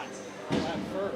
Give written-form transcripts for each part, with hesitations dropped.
hot. All that fur.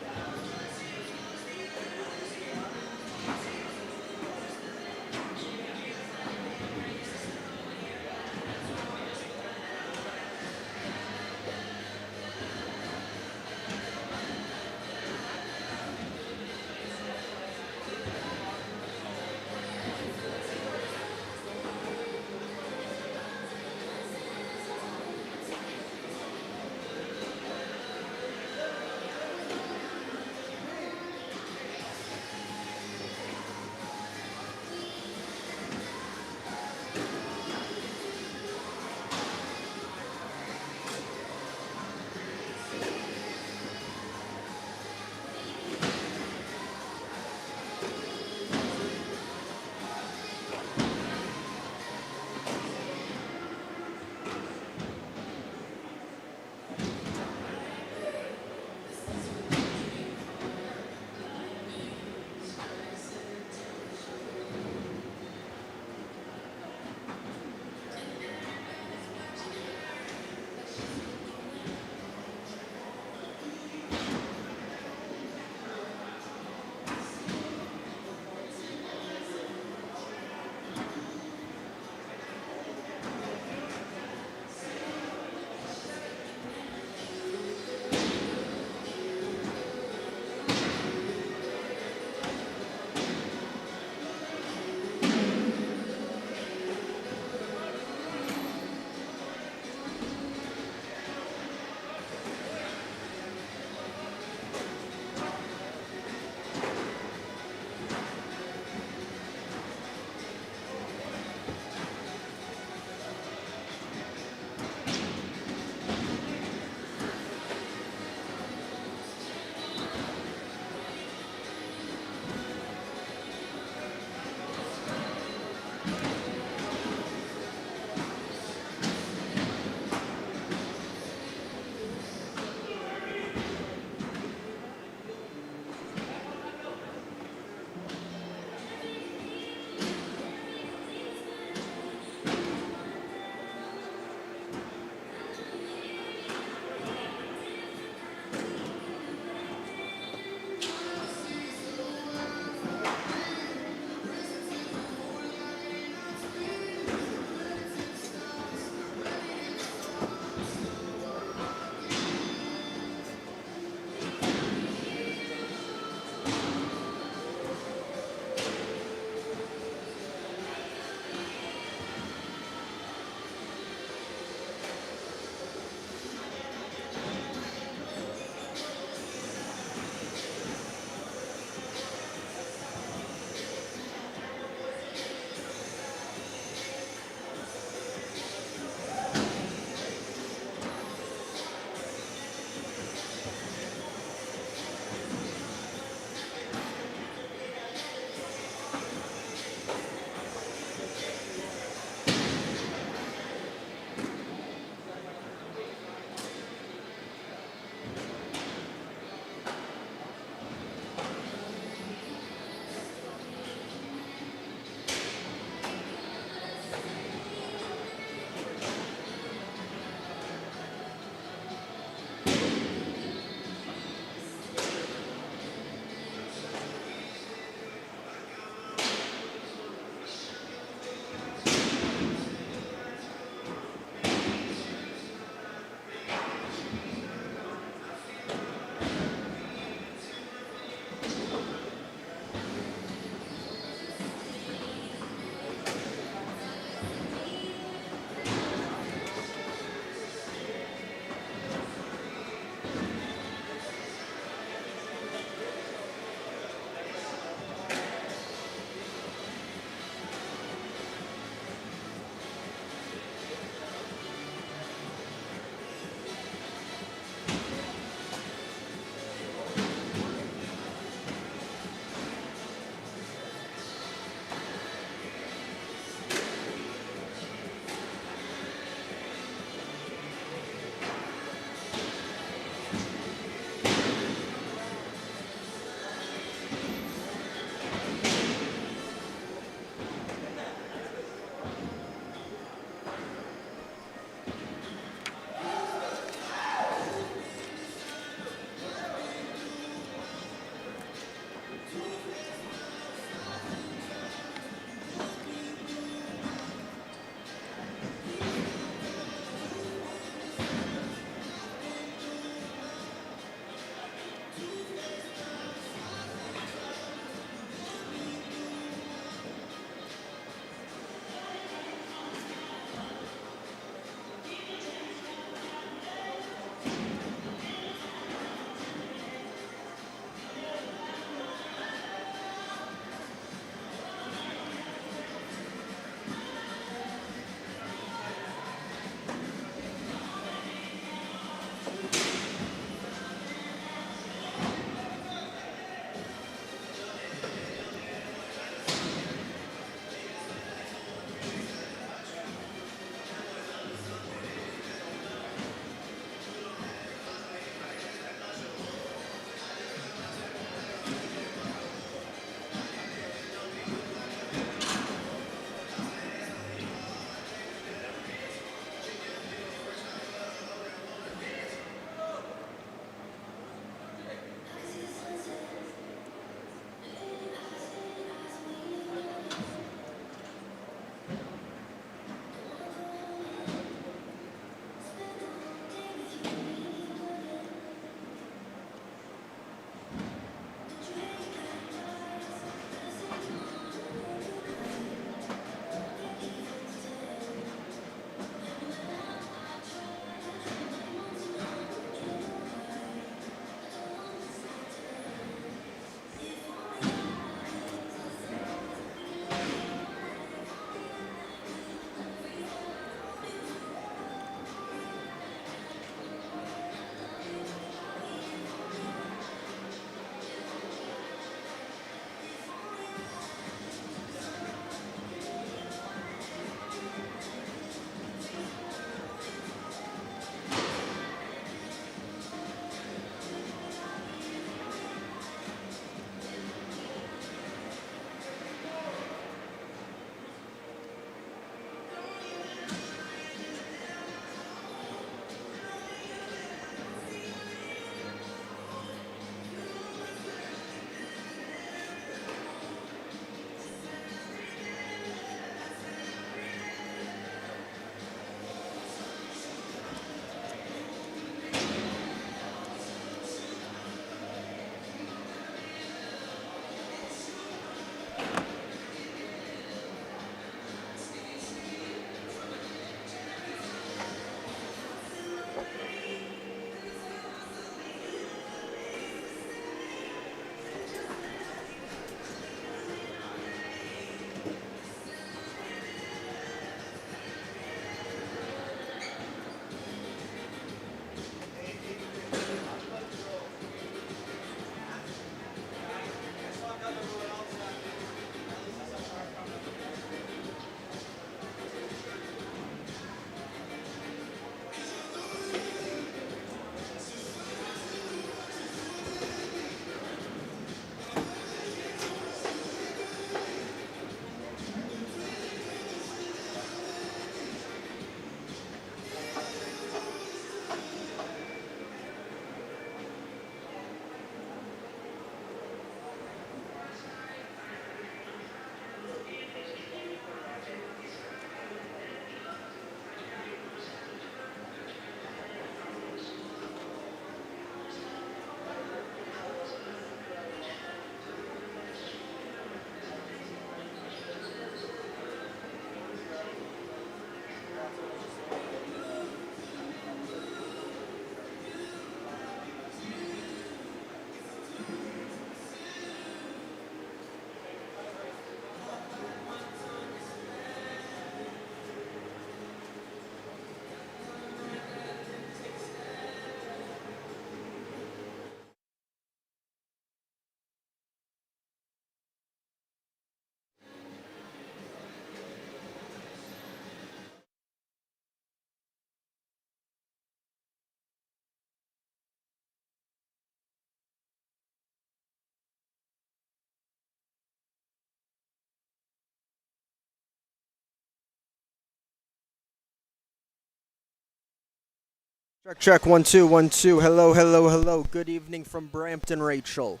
Check, check, 1 2 1 2. Hello, hello, hello. Good evening from Brampton, Rachel.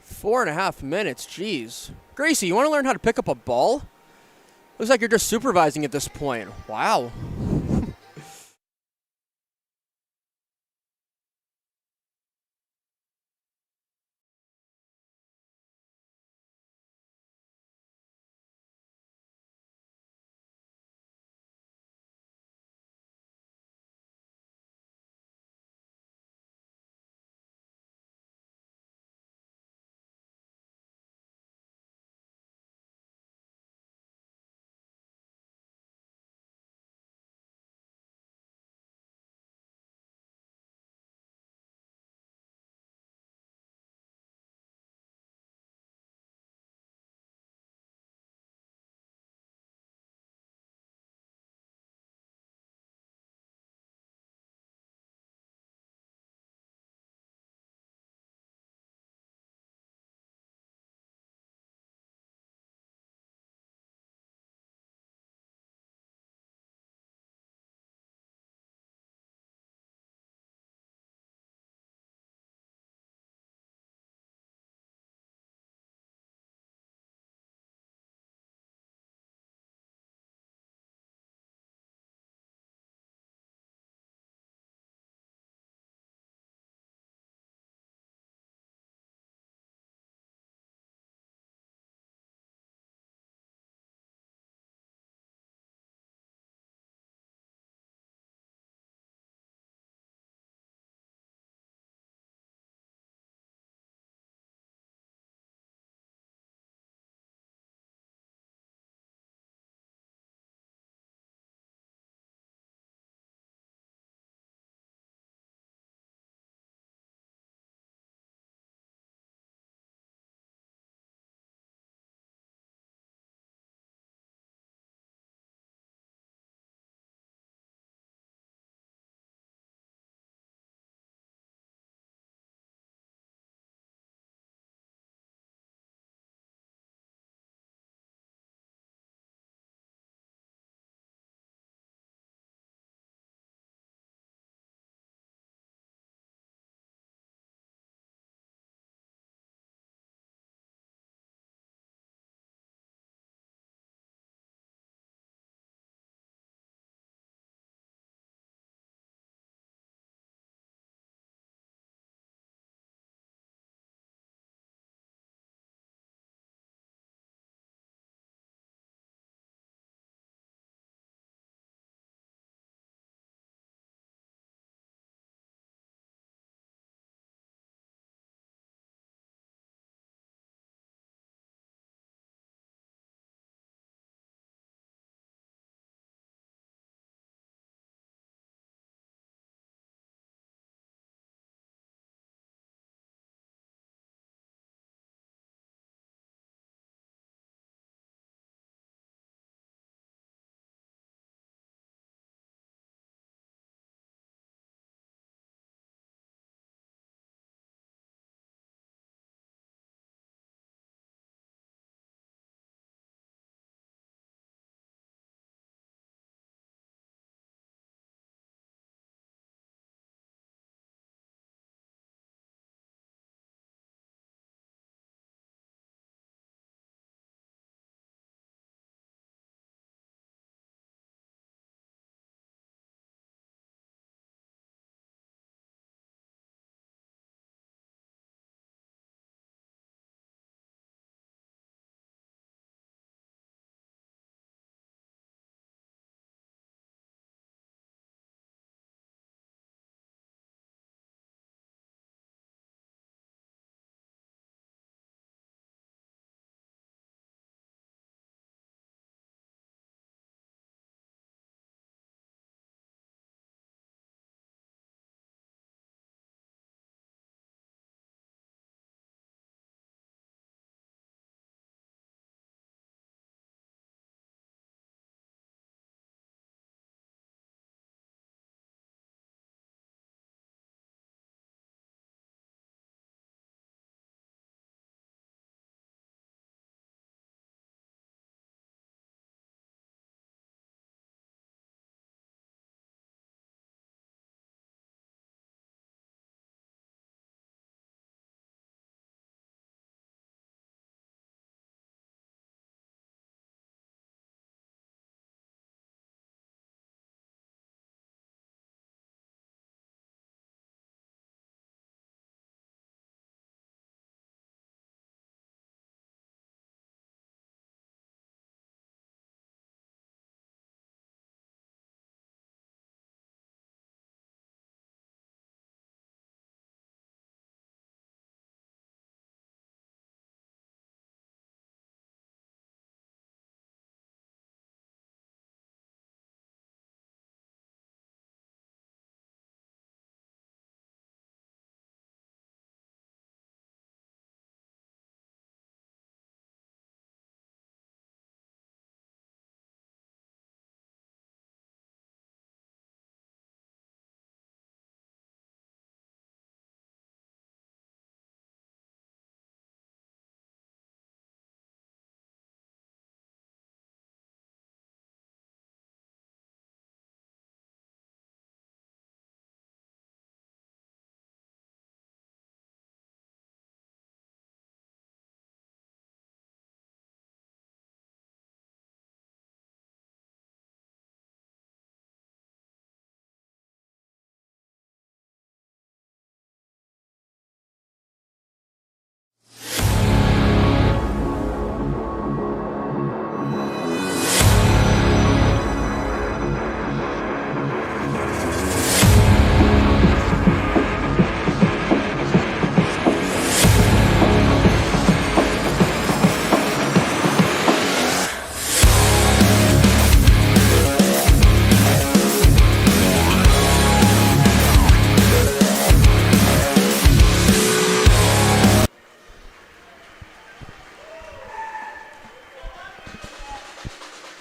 4.5 minutes, jeez. Gracie, you want to learn how to pick up a ball? Looks like you're just supervising at this point. Wow.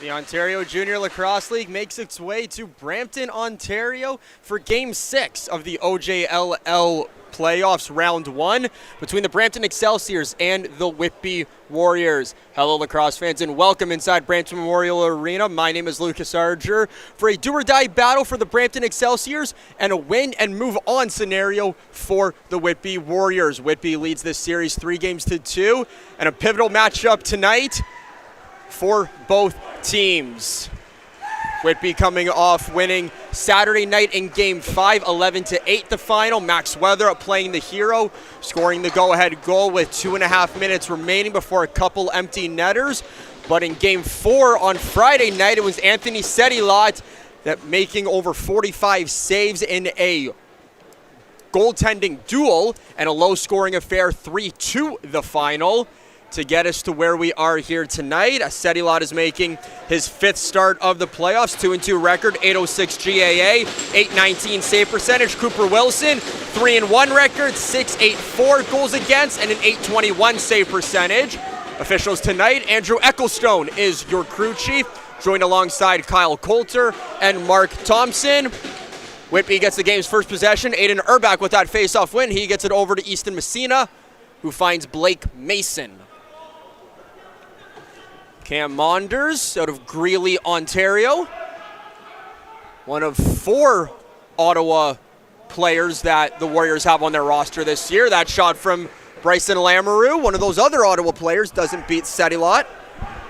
The Ontario Junior Lacrosse League makes its way to Brampton, Ontario for Game 6 of the OJLL Playoffs Round 1 between the Brampton Excelsiors and the Whitby Warriors. Hello, lacrosse fans, and welcome inside Brampton Memorial Arena. My name is Lucas Arger for a do-or-die battle for the Brampton Excelsiors and a win-and-move-on scenario for the Whitby Warriors. Whitby leads this series 3-2, and a pivotal matchup tonight for both teams. Whitby coming off winning Saturday night in Game 5, 11-8 the final. Max Weatherup playing the hero, scoring the go-ahead goal with 2.5 minutes remaining before a couple empty netters. But in Game 4 on Friday night, it was Anthony Sedilot that making over 45 saves in a goaltending duel and a low-scoring affair, 3-2 the final, to get us to where we are here tonight. Sedilot is making his 5th start of the playoffs, 2-2 record, 806 GAA, 819 save percentage. Cooper Wilson, 3-1 record, 684 goals against, and an 821 save percentage. Officials tonight, Andrew Ecclestone is your crew chief, joined alongside Kyle Coulter and Mark Thompson. Whitby gets the game's first possession. Aiden Urbach with that face-off win. He gets it over to Easton Messina, who finds Blake Mason. Cam Monders out of Greeley, Ontario. One of 4 Ottawa players that the Warriors have on their roster this year. That shot from Bryson Lamoureux, one of those other Ottawa players, doesn't beat Sedilot.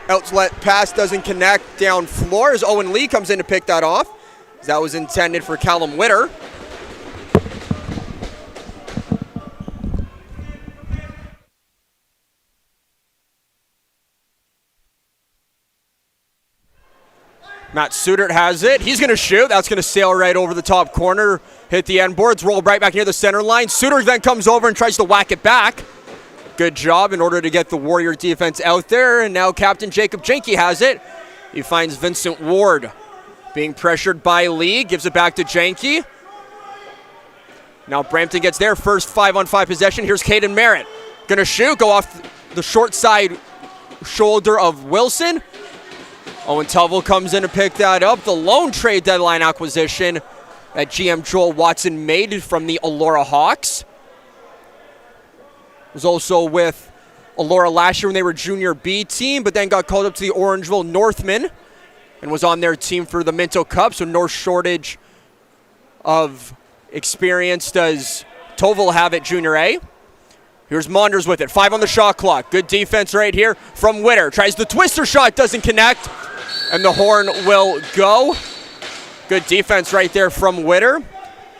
Outlet pass doesn't connect down floor as Owen Lee comes in to pick that off. That was intended for Callum Witter. Matt Sudert has it. He's going to shoot. That's going to sail right over the top corner, hit the end boards, roll right back near the center line. Sudert then comes over and tries to whack it back. Good job in order to get the Warrior defense out there. And now Captain Jacob Jenke has it. He finds Vincent Ward being pressured by Lee. Gives it back to Jenke. Now Brampton gets their first 5-on-5 possession. Here's Caden Merritt. Going to shoot. Go off the short side shoulder of Wilson. Owen Tuvell comes in to pick that up. The lone trade deadline acquisition that GM Joel Watson made from the Elora Hawks. Was also with Elora last year when they were junior B team, but then got called up to the Orangeville Northmen and was on their team for the Minto Cup, so no shortage of experience does Tuvell have at junior A. Here's Monders with it. 5 on the shot clock. Good defense right here from Witter. Tries the twister shot, doesn't connect. And the horn will go. Good defense right there from Witter.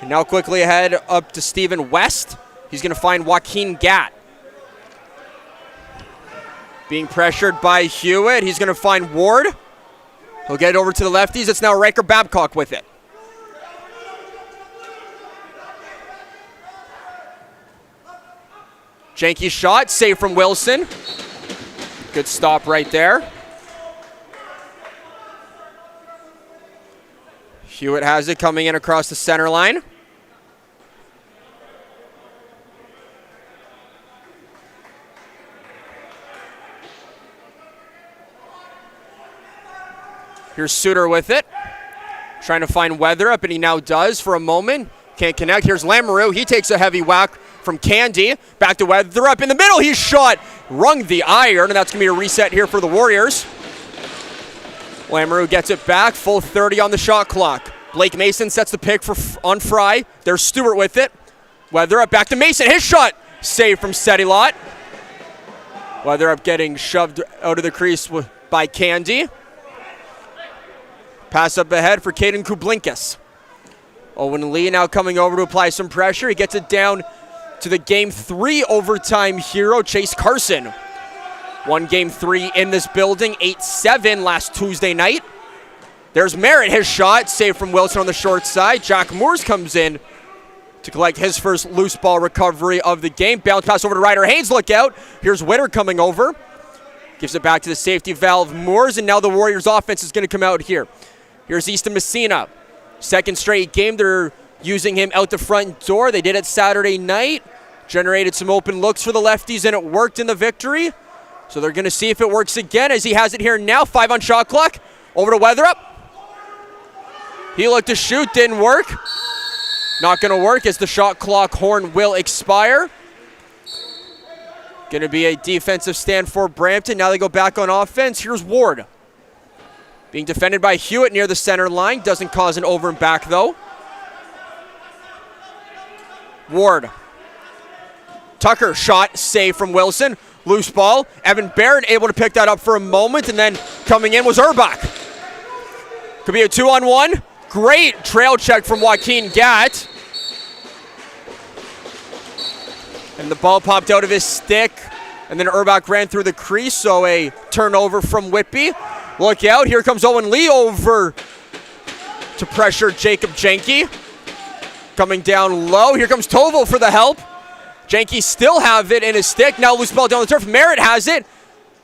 And now quickly ahead up to Stephen West. He's going to find Joaquin Gatt. Being pressured by Hewitt. He's going to find Ward. He'll get it over to the lefties. It's now Riker Babcock with it. Jenke's shot, save from Wilson. Good stop right there. Hewitt has it coming in across the center line. Here's Suter with it. Trying to find Weatherup, and he now does for a moment. Can't connect. Here's Lamoureux. He takes a heavy whack from Candy. Back to Weatherup in the middle. He's shot. Rung the iron, and that's going to be a reset here for the Warriors. Lamoureux gets it back. Full 30 on the shot clock. Blake Mason sets the pick on Fry. There's Stewart with it. Weatherup back to Mason. His shot. Save from Sedilot. Weatherup getting shoved out of the crease by Candy. Pass up ahead for Caden Kublinkas. Owen Lee now coming over to apply some pressure. He gets it down to the Game 3 overtime hero, Chase Carson. Won Game 3 in this building, 8-7 last Tuesday night. There's Merritt, his shot, saved from Wilson on the short side. Jack Moores comes in to collect his first loose ball recovery of the game. Bounce pass over to Ryder Haynes, look out. Here's Witter coming over. Gives it back to the safety valve, Moores, and now the Warriors offense is going to come out here. Here's Easton Messina. Second straight game, they're using him out the front door. They did it Saturday night. Generated some open looks for the lefties, and it worked in the victory. So they're going to see if it works again as he has it here now. 5 on shot clock. Over to Weatherup. He looked to shoot, didn't work. Not going to work as the shot clock horn will expire. Going to be a defensive stand for Brampton. Now they go back on offense. Here's Ward. Being defended by Hewitt near the center line. Doesn't cause an over and back though. Ward. Tucker shot, save from Wilson. Loose ball. Evan Barrett able to pick that up for a moment, and then coming in was Urbach. Could be a 2-on-1. Great trail check from Joaquin Gatt. And the ball popped out of his stick, and then Urbach ran through the crease, so a turnover from Whitby. Look out, here comes Owen Lee over to pressure Jacob Jenke. Coming down low, here comes Tovel for the help. Jenke still have it in his stick, now loose ball down the turf. Merritt has it,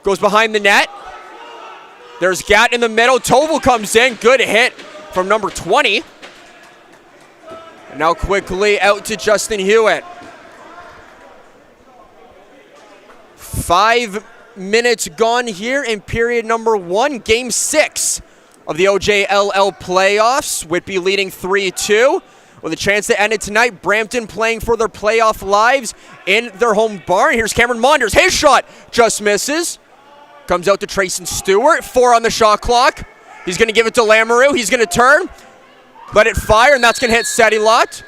goes behind the net. There's Gatt in the middle, Tovel comes in, good hit from number 20. And now quickly out to Justin Hewitt. 5 minutes gone here in period number 1, game 6 of the OJLL playoffs. Whitby leading 3-2 with a chance to end it tonight. Brampton playing for their playoff lives in their home barn. Here's Cameron Monders. His shot just misses. Comes out to Trayson Stewart. 4 on the shot clock. He's going to give it to Lamoureux. He's going to turn, let it fire, and that's going to hit Sedilot.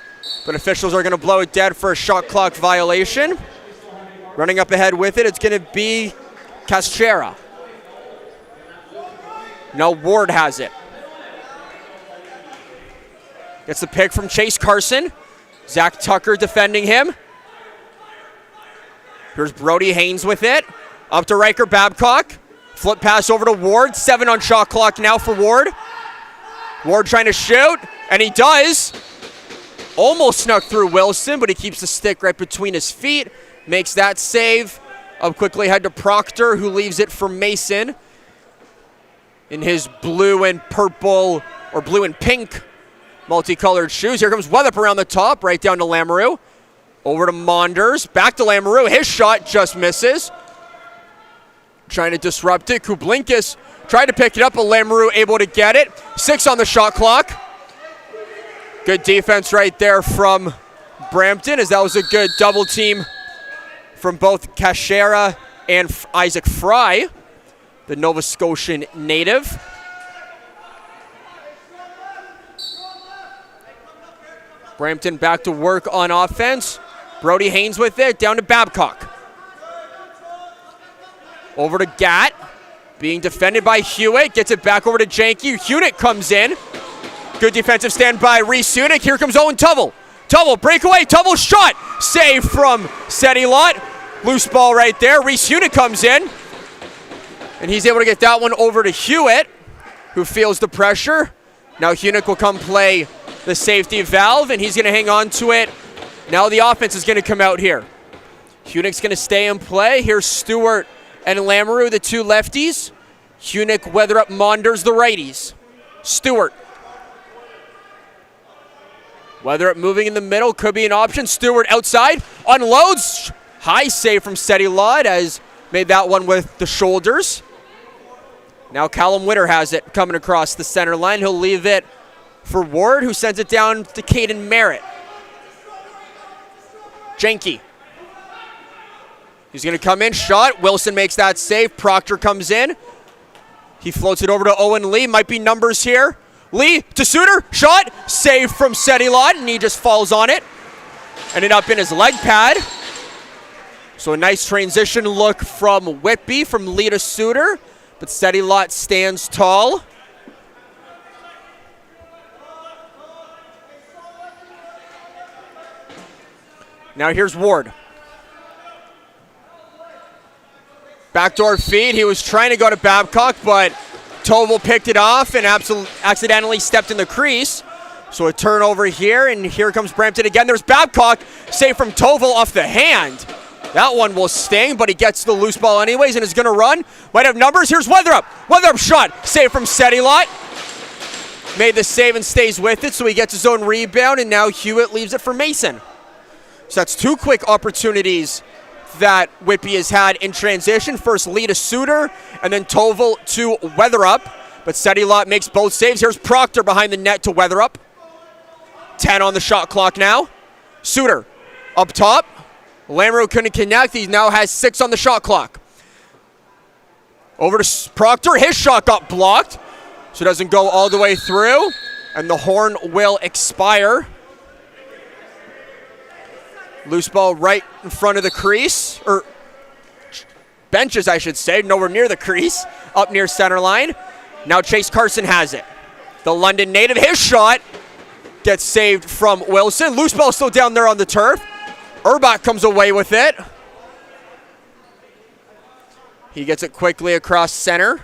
But officials are going to blow it dead for a shot clock violation. Running up ahead with it, it's going to be Caschera. Now Ward has it. Gets the pick from Chase Carson. Zach Tucker defending him. Here's Brody Haynes with it. Up to Riker Babcock. Flip pass over to Ward. 7 on shot clock now for Ward. Ward trying to shoot, and he does. Almost snuck through Wilson, but he keeps the stick right between his feet. Makes that save. Up quickly head to Proctor, who leaves it for Mason in his blue and purple, or blue and pink multicolored shoes. Here comes Weatherup around the top, right down to Lamoureux. Over to Monders, back to Lamoureux. His shot just misses. Trying to disrupt it. Kublinkas tried to pick it up, but Lamoureux able to get it. 6 on the shot clock. Good defense right there from Brampton, as that was a good double team from both Caschera and Isaac Fry, the Nova Scotian native. Brampton back to work on offense. Brody Haynes with it, down to Babcock. Over to Gatt, being defended by Hewitt, gets it back over to Jenke. Hewitt comes in. Good defensive stand by Reese Hewitt. Here comes Owen Tuvel. Tuvel, breakaway, Tuvel shot. Save from Sedilot. Loose ball right there. Reese Hewitt comes in, and he's able to get that one over to Hewitt, who feels the pressure. Now Hewitt will come play the safety valve, and he's going to hang on to it. Now the offense is going to come out here. Hewitt's going to stay in play. Here's Stewart and Lamoureux, the two lefties. Hewitt, Weatherup, Monders, the righties. Stewart. Weatherup moving in the middle, could be an option. Stewart outside, unloads. High save from Sedilot, as made that one with the shoulders. Now Callum Witter has it coming across the center line. He'll leave it for Ward, who sends it down to Caden Merritt. Jenke. He's going to come in, shot. Wilson makes that save. Proctor comes in. He floats it over to Owen Lee. Might be numbers here. Lee to Suter, shot. Save from Sedilot, and he just falls on it. Ended up in his leg pad. So a nice transition look from Whitby, from Lee to Suter. But Sedilot stands tall. Now here's Ward. Backdoor feed. He was trying to go to Babcock, but Tovel picked it off and accidentally stepped in the crease. So a turnover here, and here comes Brampton again. There's Babcock, save from Tovel off the hand. That one will sting, but he gets the loose ball anyways and is going to run. Might have numbers. Here's Weatherup. Weatherup shot, save from Sedilot. Made the save and stays with it, so he gets his own rebound, and now Hewitt leaves it for Mason. So that's 2 quick opportunities that Whitby has had in transition. First Lee to Suter, and then Tovel to Weatherup. but Sedilot makes both saves. Here's Proctor behind the net to Weatherup. 10 on the shot clock now. Suter up top. Lamoureux couldn't connect. He now has 6 on the shot clock. Over to Proctor. His shot got blocked, so it doesn't go all the way through, and the horn will expire. Loose ball right in front of the crease, or benches, I should say, nowhere near the crease, up near center line. Now Chase Carson has it. The London native, his shot gets saved from Wilson. Loose ball still down there on the turf. Urbach comes away with it. He gets it quickly across center.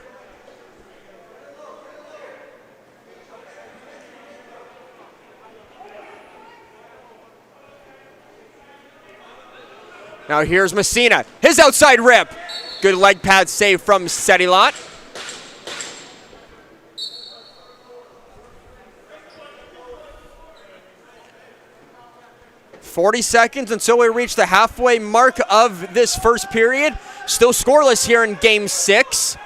Now here's Messina. His outside rip. Good leg pad save from Sedilot. "40 seconds until we reach the halfway mark of this first period. Still scoreless here in Game 6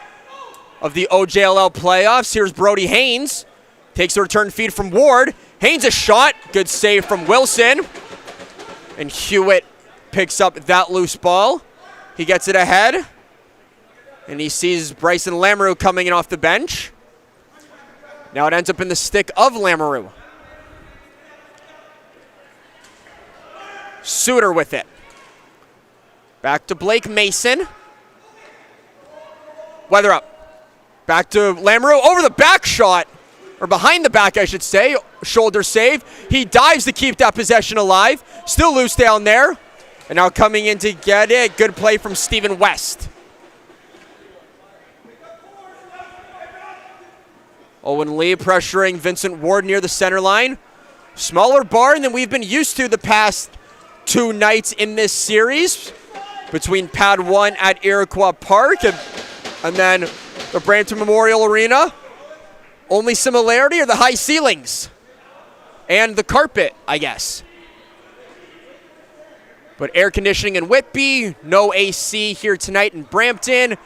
of the OJLL playoffs. Here's Brody Haynes. Takes the return feed from Ward. Haynes a shot. Good save from Wilson. And Hewitt picks up that loose ball. He gets it ahead. And he sees Bryson Lamoureux coming in off the bench. Now it ends up in the stick of Lamoureux. Suter with it. Back to Blake Mason. Weatherup. Back to Lamoureux. Over the back shot. Or behind the back, I should say. Shoulder save. He dives to keep that possession alive. Still loose down there. And now coming in to get it. Good play from Stephen West. Owen Lee pressuring Vincent Ward near the center line. Smaller barn than we've been used to the past 2 nights in this series, between Pad 1 at Iroquois Park and then the Brampton Memorial Arena. Only similarity are the high ceilings and the carpet, I guess. But air conditioning in Whitby, no AC here tonight in Brampton.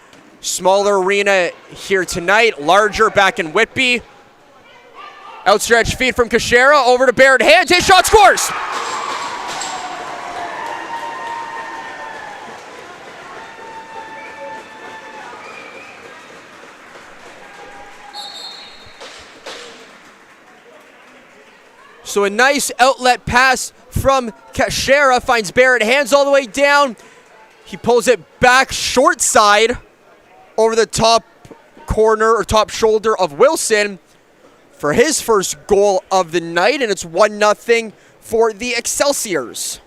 Smaller arena here tonight, larger back in Whitby. Outstretched feed from Kashera over to Barrett Hands. His shot scores! So a nice outlet pass from Kashera finds Barrett Hands all the way down. He pulls it back short side over the top corner or top shoulder of Wilson for his first goal of the night, and it's 1-0 for the Excelsiors.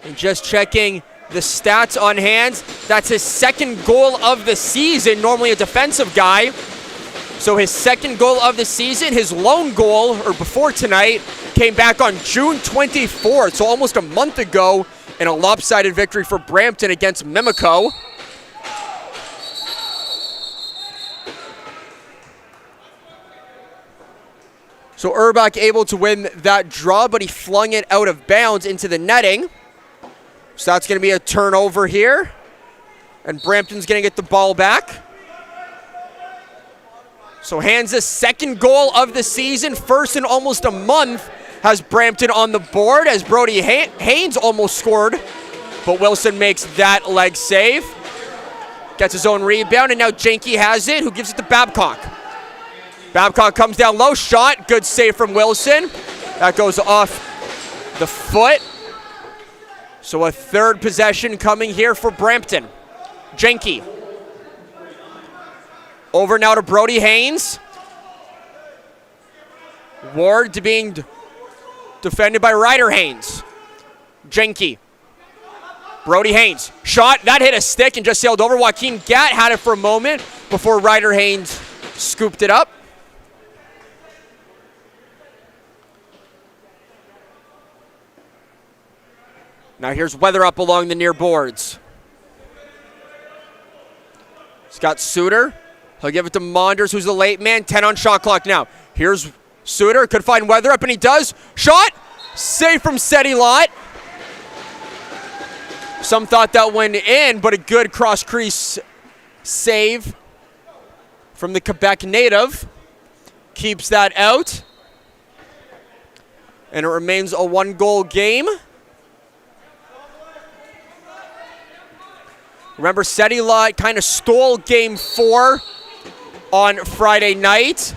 And just checking the stats on Hands, that's his second goal of the season, normally a defensive guy. So his second goal of the season, his lone goal, or before tonight, came back on June 24th, so almost a month ago, in a lopsided victory for Brampton against Mimico. So Urbach able to win that draw, but he flung it out of bounds into the netting. So that's going to be a turnover here. And Brampton's going to get the ball back. So Hands' second goal of the season, first in almost a month, has Brampton on the board as Brody Haynes almost scored. But Wilson makes that leg save. Gets his own rebound, and now Janke has it, who gives it to Babcock. Babcock comes down low, shot, good save from Wilson. That goes off the foot. So a third possession coming here for Brampton. Janke. Over now to Brody Haynes. Ward being defended by Ryder Haynes. Janke. Brody Haynes. Shot, that hit a stick and just sailed over. Joaquin Gatt had it for a moment before Ryder Haynes scooped it up. Now here's Weatherup along the near boards. He's got Suter. He'll give it to Monders, who's the late man. 10 on shot clock now. Here's Suter. Could find Weatherup, and he does. Shot. Save from Seti Lot. Some thought that went in, but a good cross-crease save from the Quebec native. Keeps that out. And it remains a one-goal game. Remember, Seti Lot kind of stole Game 4 on Friday night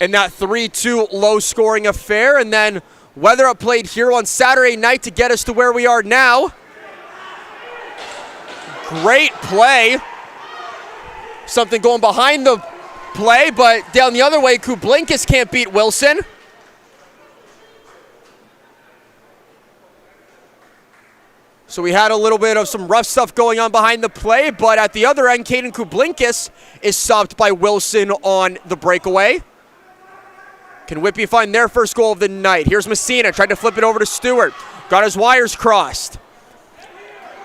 in that 3-2 low-scoring affair. And then Weatherup played here on Saturday night to get us to where we are now. Great play. Something going behind the play, but down the other way, Kublinkas can't beat Wilson. So we had a little bit of some rough stuff going on behind the play, but at the other end, Caden Kublinkas is stopped by Wilson on the breakaway. Can Whitby find their first goal of the night? Here's Messina, tried to flip it over to Stewart. Got his wires crossed.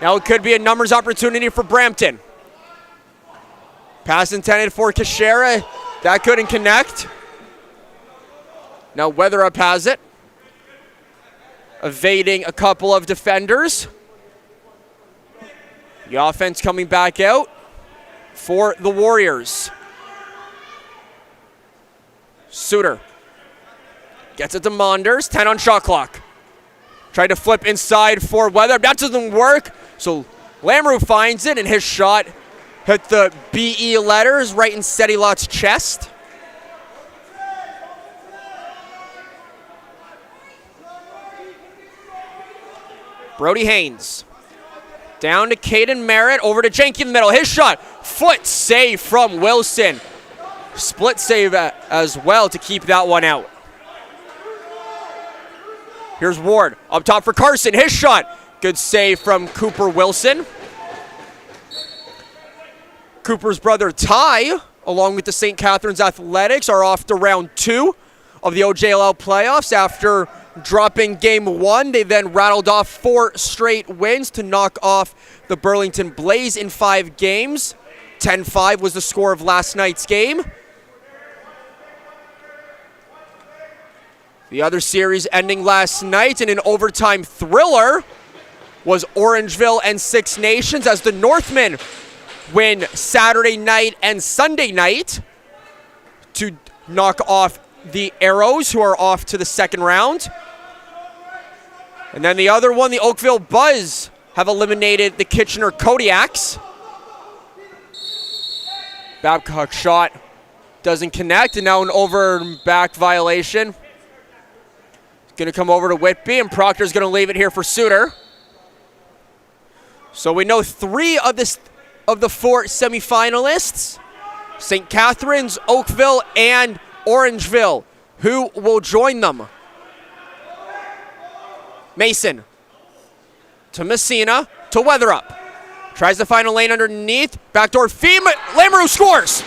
Now it could be a numbers opportunity for Brampton. Pass intended for Kashera. That couldn't connect. Now Weatherup has it. Evading a couple of defenders. The offense coming back out for the Warriors. Suter gets it to Monders. 10 on shot clock. Tried to flip inside for Weatherup. That doesn't work. So Lamoureux finds it, and his shot hit the BE letters right in Seti Lot's chest. Brody Haynes. Down to Caden Merritt, over to Jenke in the middle. His shot, foot save from Wilson. Split save as well to keep that one out. Here's Ward, up top for Carson. His shot, good save from Cooper Wilson. Cooper's brother Ty, along with the St. Catharines Athletics, are off to round 2 of the OJLL playoffs. After dropping game 1, they then rattled off 4 straight wins to knock off the Burlington Blaze in 5 games. 10-5 was the score of last night's game. The other series ending last night in an overtime thriller was Orangeville and Six Nations, as the Northmen win Saturday night and Sunday night to knock off the Arrows, who are off to the second round. And then the other one, the Oakville Buzz, have eliminated the Kitchener Kodiaks. Babcock shot doesn't connect, and now an over and back violation. Going to come over to Whitby, and Proctor's going to leave it here for Suter. So we know 3 of the 4 semifinalists, St. Catharines, Oakville, and Orangeville. Who will join them? Mason to Messina to Weatherup. Tries to find a lane underneath. Backdoor feed. Lamoureux scores.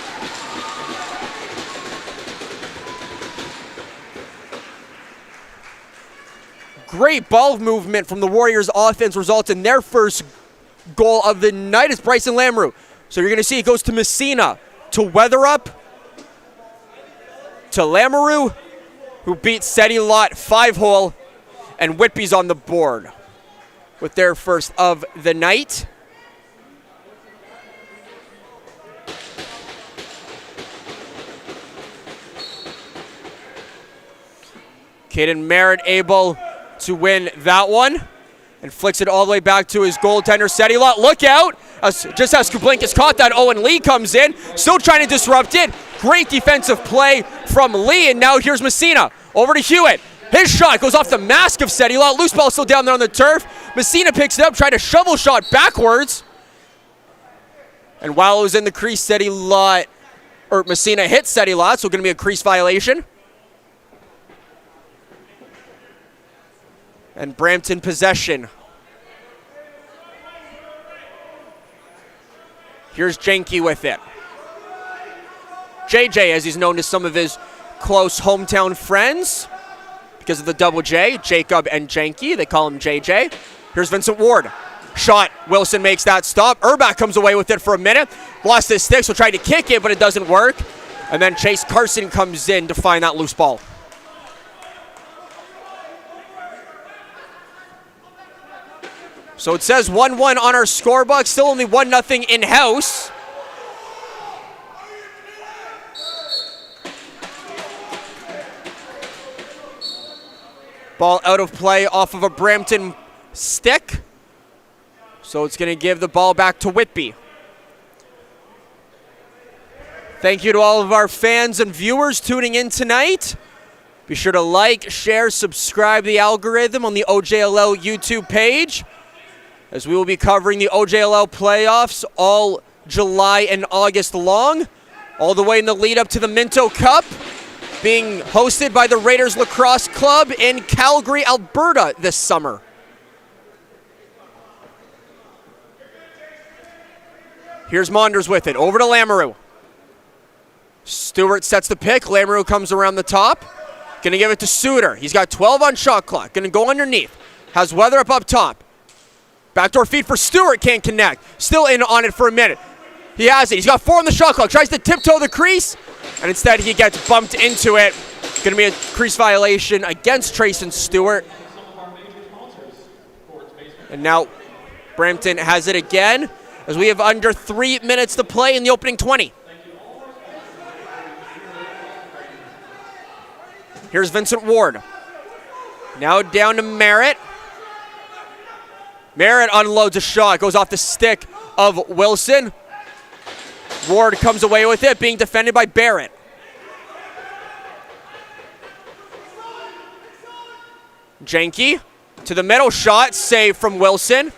Great ball movement from the Warriors offense results in their first goal of the night. It's Bryson Lamoureux. So you're going to see it goes to Messina, to Weatherup, to Lamoureux, who beat Seti Lot 5-hole, and Whitby's on the board with their first of the night. Caden Merritt able to win that one and flicks it all the way back to his goaltender, Seti Lot. Look out, just as Kublinkas caught that, Owen Lee comes in, still trying to disrupt it. Great defensive play from Lee, and now here's Messina. Over to Hewitt. His shot goes off the mask of Seti Lot. Loose ball still down there on the turf. Messina picks it up, tried a shovel shot backwards. And while it was in the crease, Messina hit Seti Lot, so going to be a crease violation. And Brampton possession. Here's Jenke with it. JJ, as he's known to some of his close hometown friends because of the double J, Jacob and Jenke. They call him JJ. Here's Vincent Ward. Shot. Wilson makes that stop. Urbach comes away with it for a minute. Lost his stick, so tried to kick it, but it doesn't work. And then Chase Carson comes in to find that loose ball. So it says 1-1 on our scorebook. Still only 1-0 in-house. Ball out of play off of a Brampton stick. So it's going to give the ball back to Whitby. Thank you to all of our fans and viewers tuning in tonight. Be sure to like, share, subscribe to the algorithm on the OJLL YouTube page, as we will be covering the OJLL playoffs all July and August long, all the way in the lead up to the Minto Cup, being hosted by the Raiders Lacrosse Club in Calgary, Alberta this summer. Here's Monders with it, over to Lamoureux. Stewart sets the pick, Lamoureux comes around the top. Gonna give it to Suter. He's got 12 on shot clock, gonna go underneath. Has Weatherup up top. Backdoor feed for Stewart, can't connect. Still in on it for a minute. He has it, he's got 4 on the shot clock. Tries to tiptoe the crease, and instead he gets bumped into it. Gonna be a crease violation against Trayson Stewart. And now Brampton has it again, as we have under 3 minutes to play in the opening 20. Here's Vincent Ward. Now down to Merritt. Merritt unloads a shot, goes off the stick of Wilson. Ward comes away with it, being defended by Barrett. Jenke to the middle, shot, save from Wilson.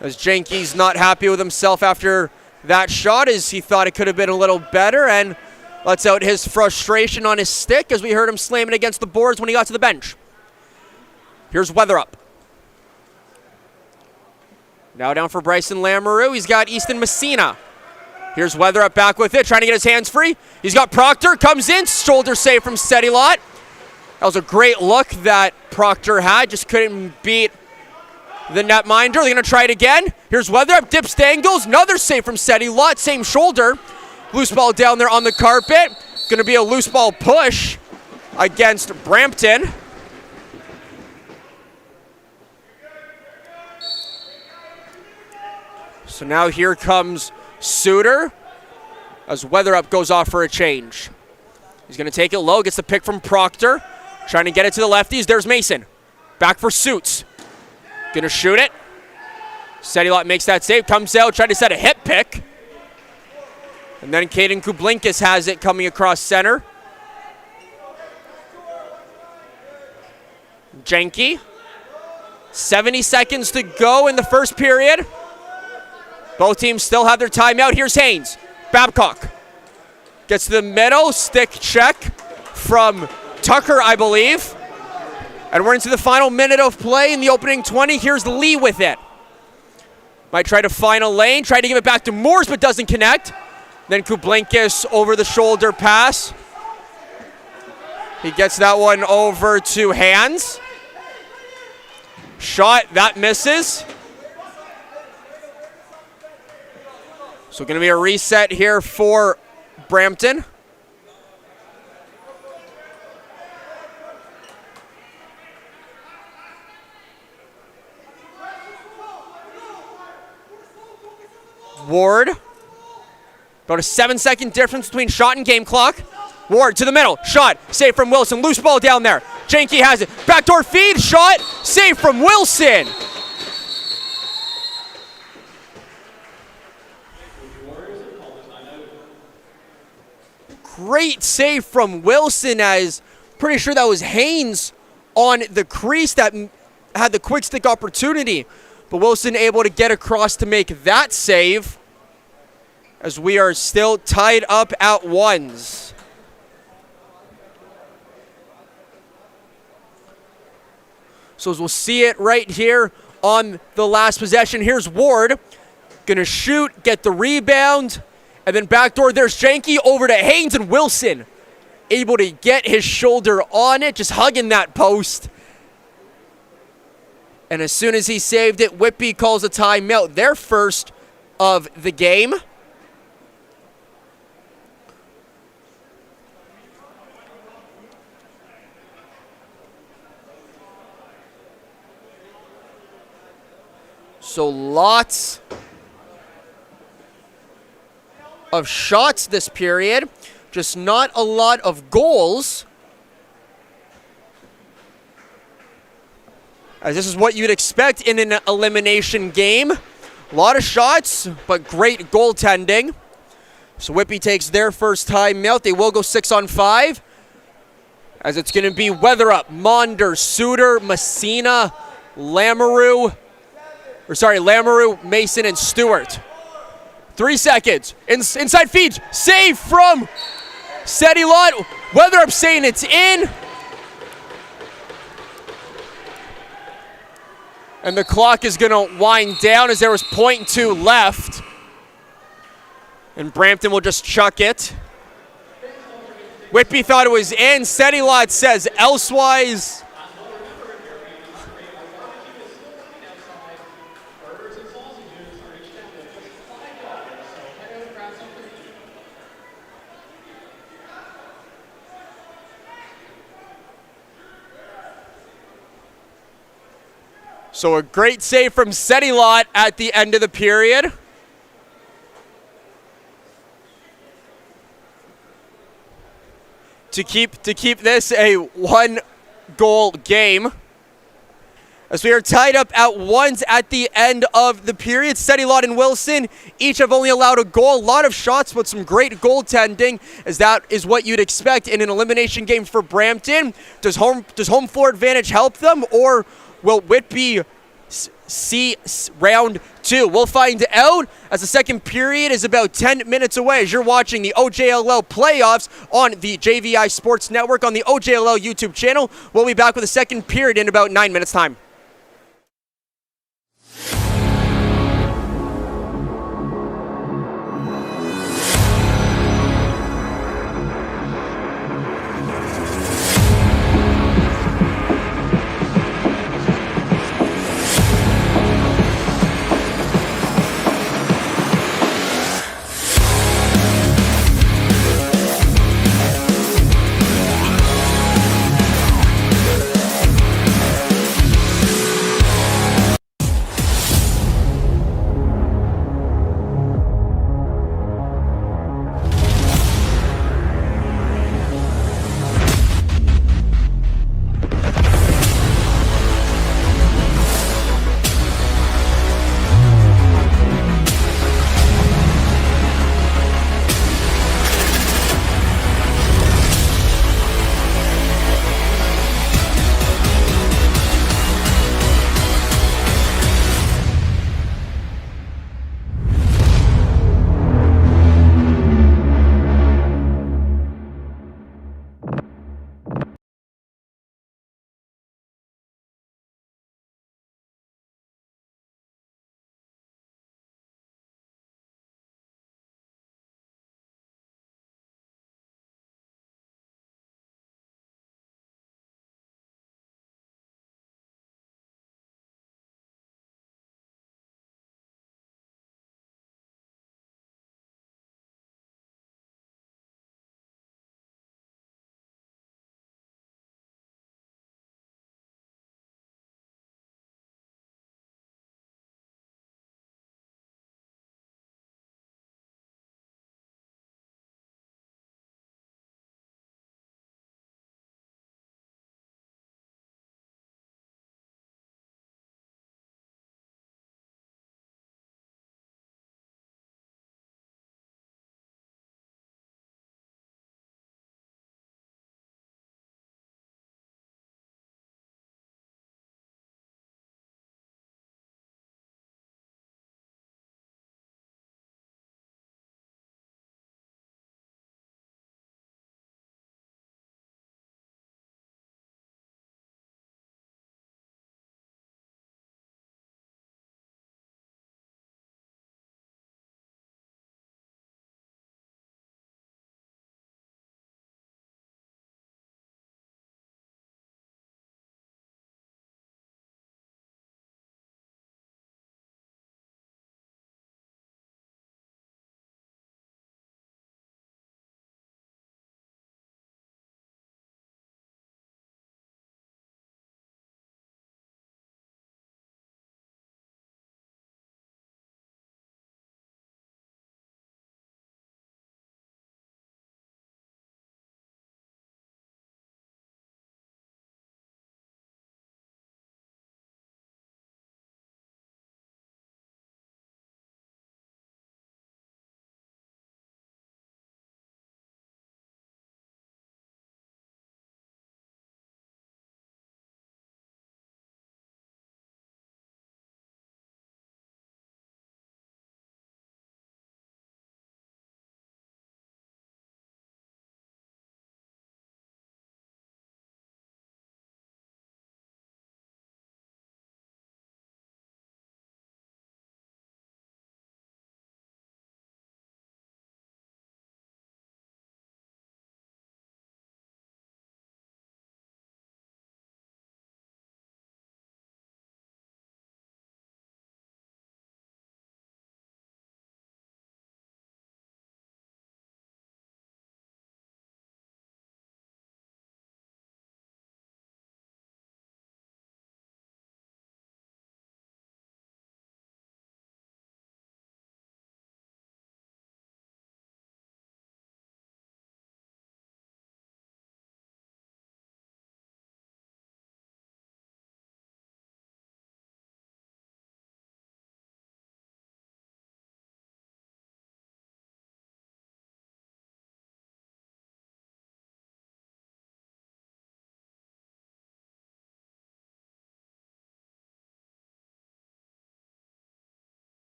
As Jenke's not happy with himself after that shot, as he thought it could have been a little better, and lets out his frustration on his stick as we heard him slam it against the boards when he got to the bench. Here's Weatherup. Now down for Bryson Lamoureux. He's got Easton Messina. Here's Weatherup back with it, trying to get his hands free. He's got Proctor, comes in, shoulder save from Sedilot. That was a great look that Proctor had, just couldn't beat the netminder. They're going to try it again. Here's Weatherup, dips dangles, another save from Sedilot, same shoulder. Loose ball down there on the carpet. Going to be a loose ball push against Brampton. So now here comes Suter as Weatherup goes off for a change. He's going to take it low, gets the pick from Proctor. Trying to get it to the lefties. There's Mason. Back for Suits. Going to shoot it. Sedilot makes that save, comes out, trying to set a hip pick. And then Caden Kublinkas has it coming across center. Jenke. 70 seconds to go in the first period. Both teams still have their timeout. Here's Haynes. Babcock gets to the middle. Stick check from Tucker, I believe. And we're into the final minute of play in the opening 20. Here's Lee with it. Might try to find a lane. Try to give it back to Moores, but doesn't connect. Then Kublinkas over the shoulder pass. He gets that one over to Hands. Shot, that misses. So going to be a reset here for Brampton. Ward. About a 7-second difference between shot and game clock. Ward to the middle. Shot. Save from Wilson. Loose ball down there. Jenke has it. Backdoor feed. Shot. Save from Wilson. Great save from Wilson, as pretty sure that was Haynes on the crease that had the quick stick opportunity. But Wilson able to get across to make that save, as we are still tied up at ones. So as we'll see it right here on the last possession. Here's Ward. Gonna shoot, get the rebound, and then backdoor. There's Jenke over to Haynes, and Wilson able to get his shoulder on it, just hugging that post. And as soon as he saved it, Whitby calls a timeout, their first of the game. So lots of shots this period, just not a lot of goals. As this is what you'd expect in an elimination game. A lot of shots, but great goaltending. So Whitby takes their first timeout. They will go 6-on-5. As it's going to be Weatherup, Maunder, Suter, Messina, Lamoureux, Mason, and Stewart. 3 seconds. Inside feed. Save from Sedilot. Weatherup saying it's in. And the clock is going to wind down as there was .2 left. And Brampton will just chuck it. Whitby thought it was in. Sedilot says elsewise. So a great save from Sedilot at the end of the period. To keep this a one-goal game. As we are tied up at ones at the end of the period. Sedilot and Wilson each have only allowed a goal. A lot of shots, but some great goaltending, as that is what you'd expect in an elimination game for Brampton. Does home floor advantage help them, or will Whitby see round 2? We'll find out as the second period is about 10 minutes away as you're watching the OJLL playoffs on the JVI Sports Network on the OJLL YouTube channel. We'll be back with the second period in about 9 minutes' time.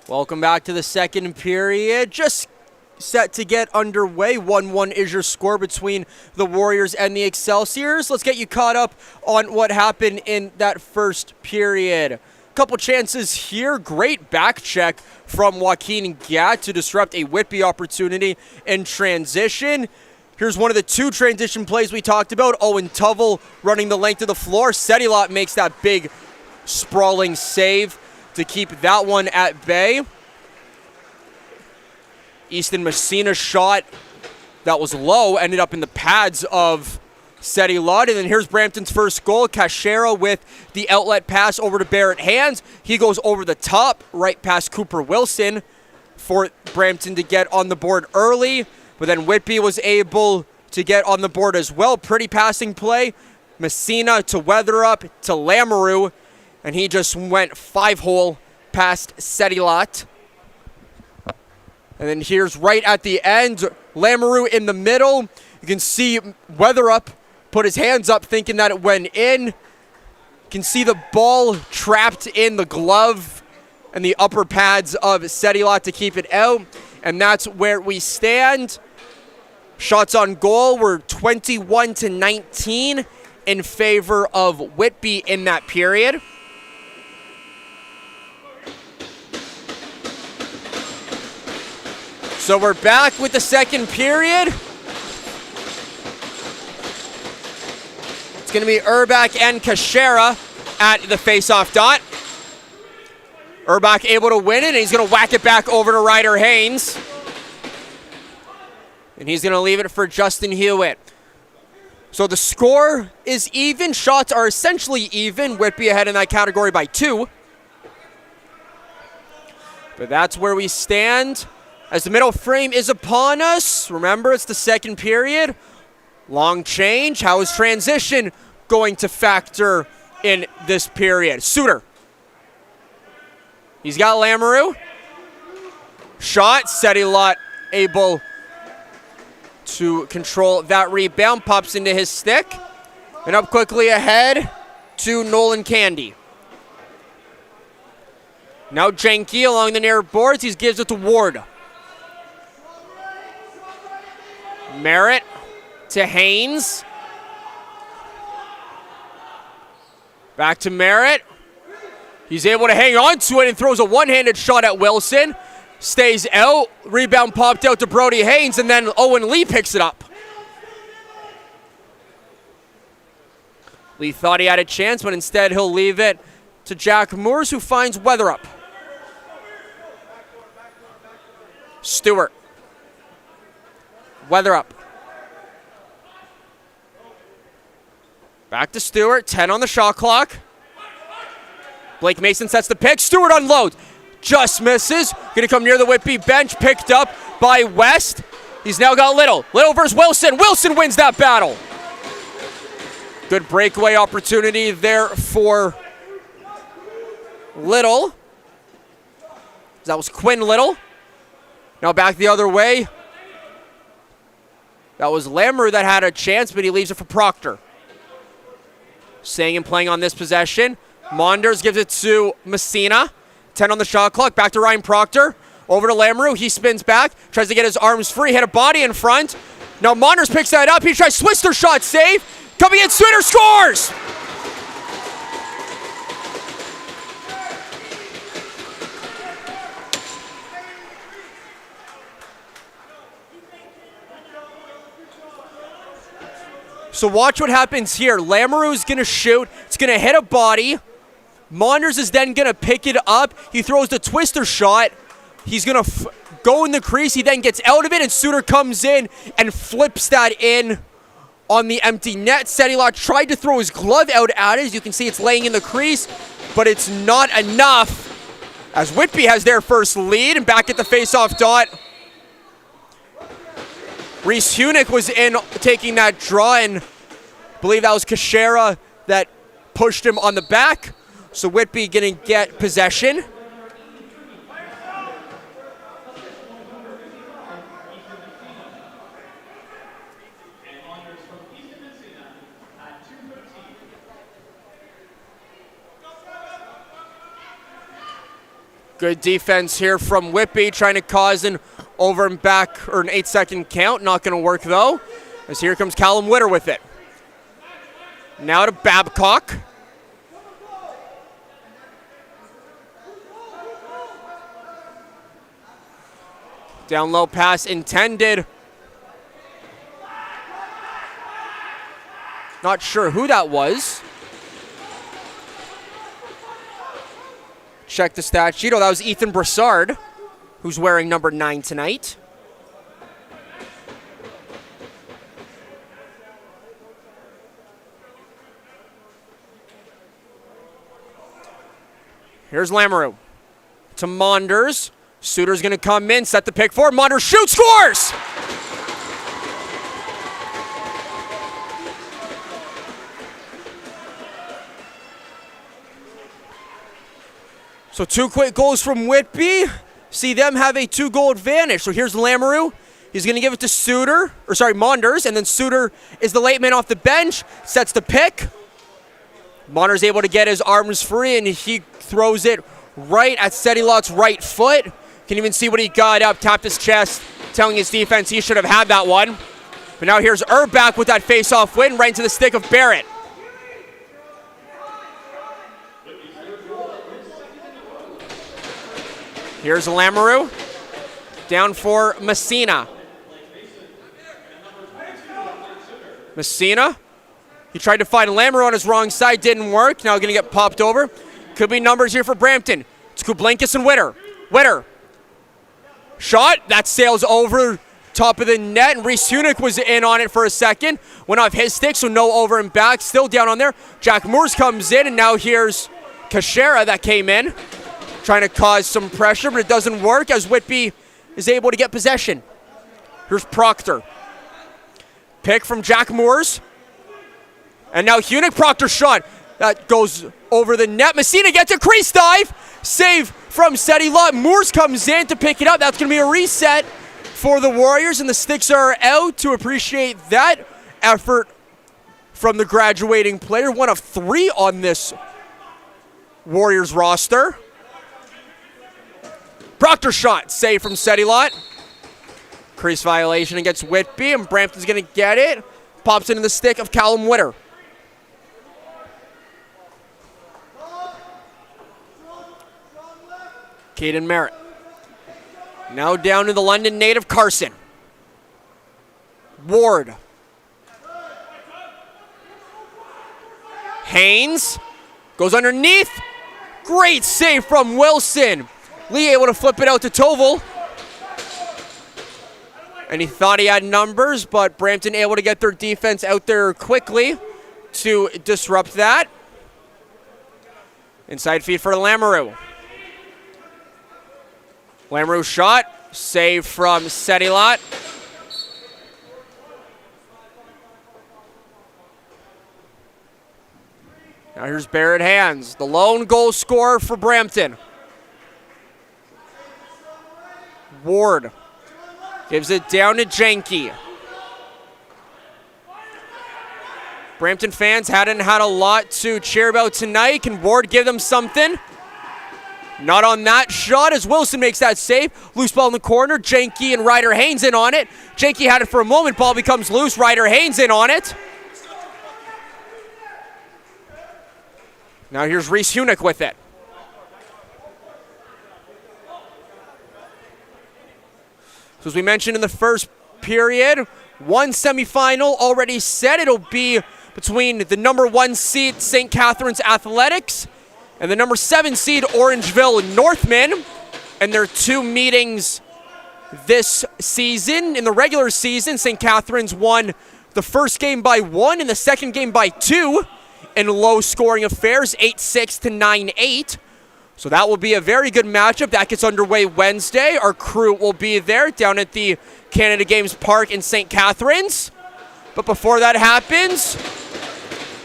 Welcome back to the second period. Just set to get underway. 1-1 is your score between the Warriors and the Excelsiors. Let's get you caught up on what happened in that first period. Couple chances here. Great back check from Joaquin Gatt to disrupt a Whitby opportunity in transition. Here's one of the two transition plays we talked about. Owen Tuvell running the length of the floor. Sedilot makes that big sprawling save to keep that one at bay. Easton Messina's shot that was low ended up in the pads of Sedilot. And then here's Brampton's first goal. Cachera with the outlet pass over to Barrett Hands. He goes over the top, right past Cooper Wilson for Brampton to get on the board early. But then Whitby was able to get on the board as well. Pretty passing play. Messina to Weatherup to Lamoureux. And he just went 5-hole past Sedilot. And then here's right at the end, Lamoureux in the middle. You can see Weatherup put his hands up thinking that it went in. You can see the ball trapped in the glove and the upper pads of Sedilot to keep it out. And that's where we stand. Shots on goal were 21-19 in favor of Whitby in that period. So we're back with the second period. It's going to be Urbach and Cachera at the face-off dot. Urbach able to win it, and he's going to whack it back over to Ryder Haynes. And he's going to leave it for Justin Hewitt. So the score is even. Shots are essentially even. Whitby ahead in that category by 2. But that's where we stand. As the middle frame is upon us, remember it's the second period. Long change. How is transition going to factor in this period? Suter. He's got Lamoureux. Shot. Sedilot able to control that rebound. Pops into his stick. And up quickly ahead to Nolan Candy. Now Jenke along the near boards. He gives it to Ward. Merritt to Haynes. Back to Merritt. He's able to hang on to it and throws a one-handed shot at Wilson. Stays out. Rebound popped out to Brody Haynes, and then Owen Lee picks it up. Lee thought he had a chance, but instead he'll leave it to Jack Moores, who finds Weatherup. Stewart. Weatherup. Back to Stewart. 10 on the shot clock. Blake Mason sets the pick. Stewart unloads. Just misses. Going to come near the Whitby bench. Picked up by West. He's now got Little. Little versus Wilson. Wilson wins that battle. Good breakaway opportunity there for Little. That was Quinn Little. Now back the other way. That was Lamoureux that had a chance, but he leaves it for Proctor. Staying and playing on this possession. Monders gives it to Messina. 10 on the shot clock. Back to Ryan Proctor. Over to Lamoureux. He spins back. Tries to get his arms free. Hit a body in front. Now Monders picks that up. He tries Swister shot save. Coming in, Suter scores! So watch what happens here. Lamoureux is going to shoot. It's going to hit a body. Monders is then going to pick it up. He throws the twister shot. He's going to go in the crease. He then gets out of it, and Suter comes in and flips that in on the empty net. Sedilot tried to throw his glove out at it. As you can see, it's laying in the crease, but it's not enough as Whitby has their first lead. And back at the face-off dot, Reese Hunick was in taking that draw, and I believe that was Cachera that pushed him on the back. So Whitby going to get possession. Good defense here from Whitby, trying to cause an over and back or an 8-second count. Not going to work though, as here comes Callum Witter with it. Now to Babcock. Down low pass intended. Not sure who that was. Check the stat sheet. Oh, that was Ethan Brassard, who's wearing number 9 tonight. Here's Lamoureux to Monders. Suter's going to come in, set the pick for Monders, shoots, scores! So 2 quick goals from Whitby. See them have a 2-goal advantage. So here's Lamoureux. He's going to give it to Monders, and then Suter is the late man off the bench, sets the pick. Monders able to get his arms free, and he throws it right at Sedilot's right foot. Can even see what he got up, tapped his chest, telling his defense he should have had that one. But now here's Urbach with that face-off win right into the stick of Barrett. Here's Lamoureux, down for Messina. Messina, he tried to find Lamoureux on his wrong side, didn't work. Now going to get popped over. Could be numbers here for Brampton. It's Kublinkus and Witter. Witter, shot, that sails over top of the net, and Reese Hunick was in on it for a second. Went off his stick, so no over and back. Still down on there. Jack Moores comes in, and now here's Kashera that came in, trying to cause some pressure, but it doesn't work as Whitby is able to get possession. Here's Proctor. Pick from Jack Moores. And now Hunick, Proctor shot. That goes over the net. Messina gets a crease dive. Save from Sedilot. Moores comes in to pick it up. That's going to be a reset for the Warriors, and the sticks are out to appreciate that effort from the graduating player. 1 of 3 on this Warriors roster. Proctor shot, save from Sedilot. Crease violation against Whitby, and Brampton's going to get it. Pops into the stick of Callum Witter. Caden Merritt. Now down to the London native Carson. Ward. Haynes goes underneath. Great save from Wilson. Lee able to flip it out to Toval. And he thought he had numbers, but Brampton able to get their defense out there quickly to disrupt that. Inside feed for Lamoureux. Lamoureux shot, save from Sedilot. Now here's Barrett Hands, the lone goal scorer for Brampton. Ward gives it down to Jenke. Brampton fans hadn't had a lot to cheer about tonight. Can Ward give them something? Not on that shot as Wilson makes that save. Loose ball in the corner. Jenke and Ryder Haynes in on it. Jenke had it for a moment. Ball becomes loose. Ryder Haynes in on it. Now here's Reese Hunick with it. So as we mentioned in the first period, 1 semifinal already set. It'll be between the number 1 seed St. Catharines Athletics and the number 7 seed Orangeville Northman. And there are 2 meetings this season. In the regular season, St. Catharines won the first game by 1 and the second game by 2 in low-scoring affairs, 8-6 to 9-8. So that will be a very good matchup. That gets underway Wednesday. Our crew will be there down at the Canada Games Park in St. Catharines. But before that happens,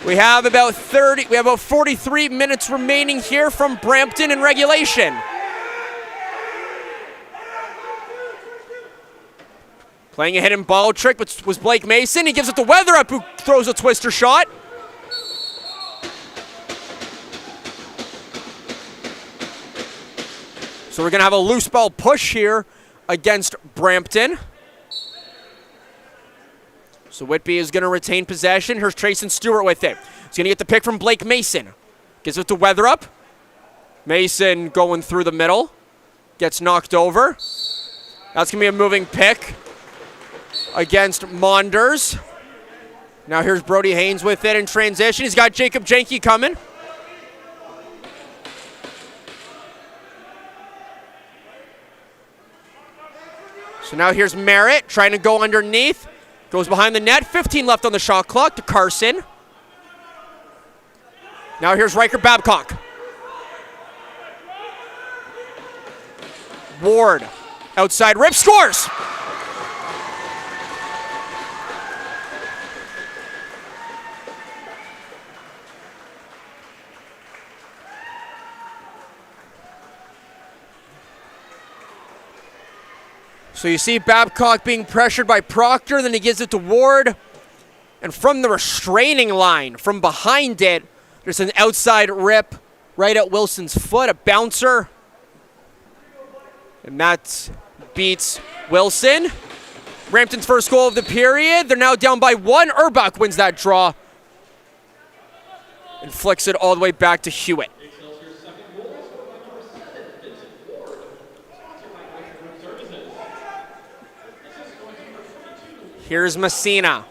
we have about 43 minutes remaining here from Brampton in regulation. Playing a hidden ball trick, but was Blake Mason. He gives it to Weatherup, who throws a twister shot. So we're going to have a loose ball push here against Brampton. So Whitby is going to retain possession. Here's Trayson Stewart with it. He's going to get the pick from Blake Mason. Gives it to Weatherup. Mason going through the middle. Gets knocked over. That's going to be a moving pick against Monders. Now here's Brody Haynes with it in transition. He's got Jacob Jenke coming. So now here's Merritt trying to go underneath. Goes behind the net. 15 left on the shot clock to Carson. Now here's Riker Babcock. Ward. Outside rip, scores! So you see Babcock being pressured by Proctor, then he gives it to Ward. And from the restraining line, from behind it, there's an outside rip right at Wilson's foot, a bouncer. And that beats Wilson. Brampton's first goal of the period. They're now down by 1. Urbach wins that draw and flicks it all the way back to Hewitt. Here's Messina.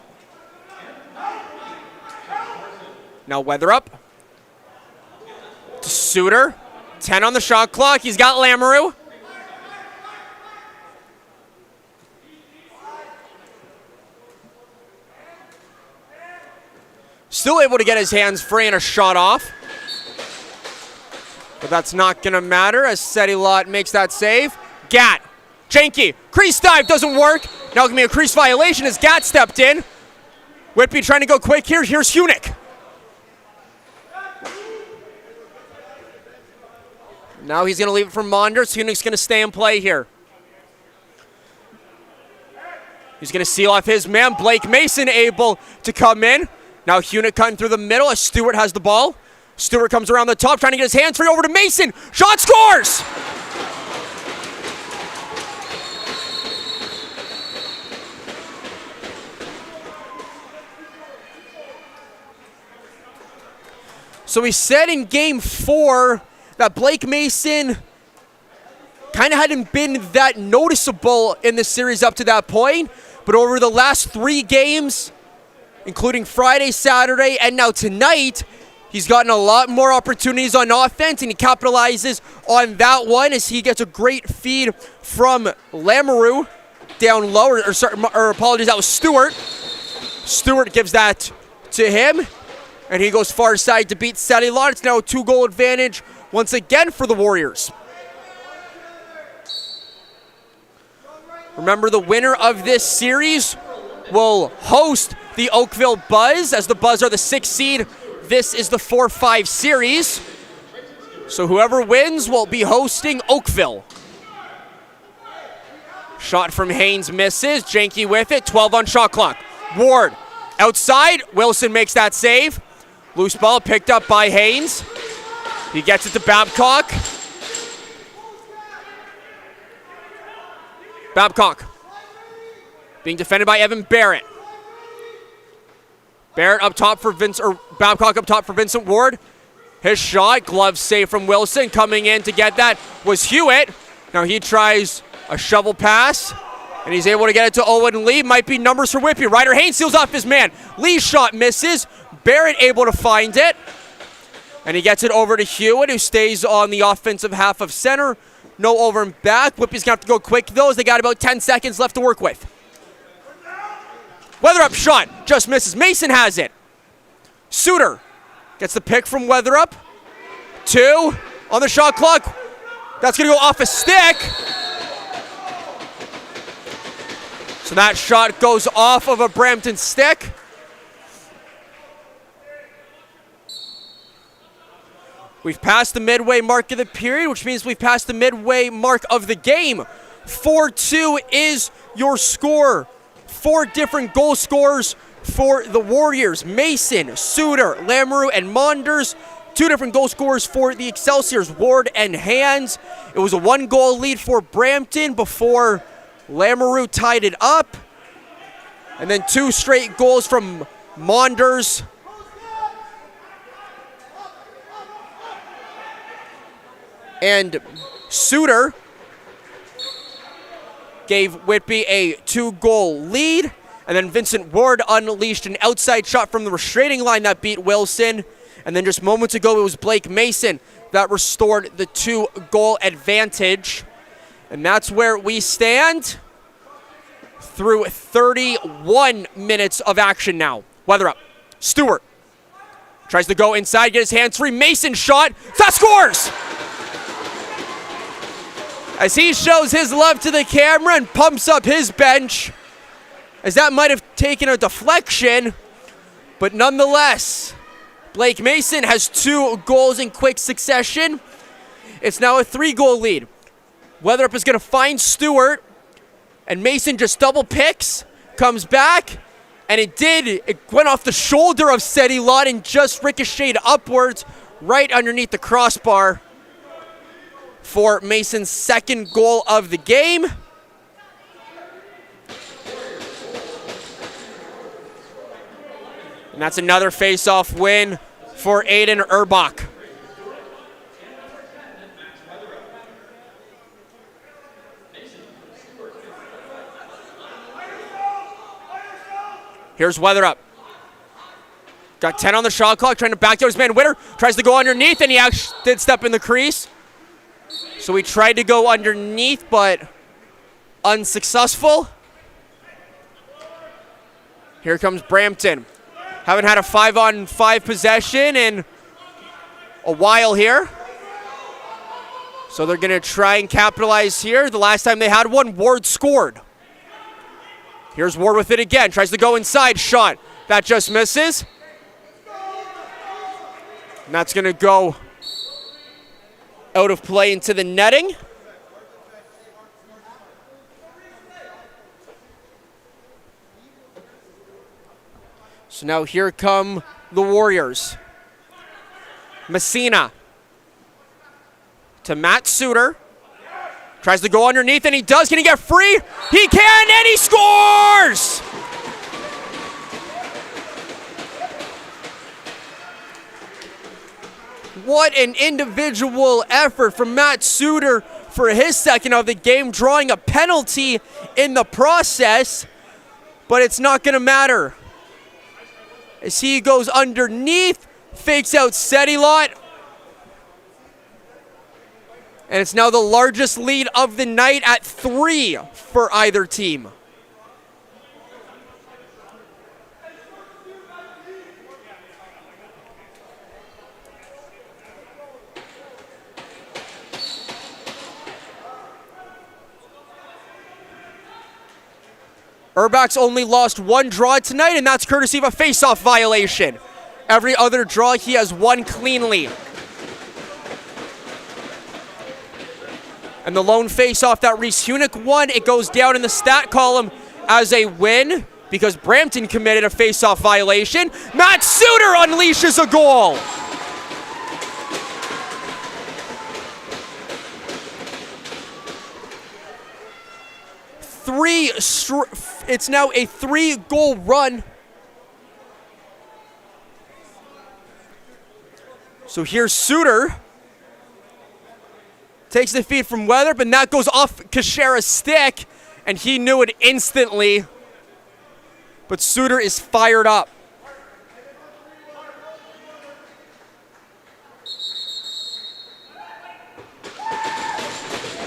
Now Weatherup. To Suter. 10 on the shot clock. He's got Lamoureux. Still able to get his hands free and a shot off. But that's not going to matter as Sedilot makes that save. Gat. Jenke. Crease dive doesn't work. Now going to be a crease violation as Gat stepped in. Whitby trying to go quick here. Here's Hunick. Now he's going to leave it for Monders. Hunick's going to stay in play here. He's going to seal off his man. Blake Mason able to come in. Now Hunick cutting through the middle as Stewart has the ball. Stewart comes around the top trying to get his hands free over to Mason. Shot scores! So we said in game 4 that Blake Mason kind of hadn't been that noticeable in the series up to that point. But over the last 3 games, including Friday, Saturday, and now tonight, he's gotten a lot more opportunities on offense, and he capitalizes on that one as he gets a great feed from Lamoureux down low, or apologies, that was Stewart. Stewart gives that to him, and he goes far side to beat Sedilot. It's now a 2-goal advantage once again for the Warriors. Remember, the winner of this series will host the Oakville Buzz, as the Buzz are the 6th seed. This is the 4-5 series. So whoever wins will be hosting Oakville. Shot from Haynes misses. Jenke with it. 12 on shot clock. Ward outside. Wilson makes that save. Loose ball picked up by Haynes. He gets it to Babcock. Babcock being defended by Evan Barrett. Barrett up top for Babcock up top for Vincent Ward. His shot, glove save from Wilson. Coming in to get that was Hewitt. Now he tries a shovel pass, and he's able to get it to Owen Lee. Might be numbers for Whitby. Ryder Haynes seals off his man. Lee's shot misses. Barrett able to find it. And he gets it over to Hewitt, who stays on the offensive half of center. No over and back. Whitby's going to have to go quick, though, as they got about 10 seconds left to work with. Weatherup shot. Just misses. Mason has it. Suter gets the pick from Weatherup. 2 on the shot clock. That's going to go off a stick. So that shot goes off of a Brampton stick. We've passed the midway mark of the period, which means we've passed the midway mark of the game. 4-2 is your score. 4 different goal scorers for the Warriors. Mason, Suter, Lamoureux, and Monders two different goal scorers for the Excelsiors, Ward and Hands. It was a 1-goal lead for Brampton before Lamoureux tied it up. And then 2 straight goals from Monders. And Suter gave Whitby a 2-goal lead. And then Vincent Ward unleashed an outside shot from the restraining line that beat Wilson. And then just moments ago, it was Blake Mason that restored the 2-goal advantage. And that's where we stand through 31 minutes of action now. Weather up. Stewart tries to go inside, get his hands free. Mason shot. That scores! As he shows his love to the camera and pumps up his bench, as that might have taken a deflection, but nonetheless, Blake Mason has 2 goals in quick succession. It's now a 3-goal lead. Weatherup is going to find Stewart, and Mason just double picks, comes back, and it went off the shoulder of Seti Lott and just ricocheted upwards right underneath the crossbar for Mason's 2nd goal of the game. And that's another face-off win for Aiden Urbach. Here's Weatherup. Got 10 on the shot clock, trying to back out his man. Witter tries to go underneath, and he actually did step in the crease. So he tried to go underneath, but unsuccessful. Here comes Brampton. Haven't had a 5-on-5 possession in a while here. So they're going to try and capitalize here. The last time they had one, Ward scored. Here's Ward with it again. Tries to go inside. Shot. That just misses. And that's going to go out of play into the netting. So now here come the Warriors. Messina to Matt Suter. Tries to go underneath, and he does. Can he get free? He can, and he scores! What an individual effort from Matt Suter for his 2nd of the game, drawing a penalty in the process, but it's not going to matter. As he goes underneath, fakes out Seti Lott. And it's now the largest lead of the night at 3 for either team. Urbach's only lost 1 draw tonight, and that's courtesy of a face-off violation. Every other draw, he has won cleanly. And the lone face-off that Reese Hunick won, it goes down in the stat column as a win because Brampton committed a face-off violation. Matt Suter unleashes a goal. It's now a 3-goal run. So here's Suter. Takes the feed from Weatherup, and that goes off Kashera's stick, and he knew it instantly. But Suter is fired up.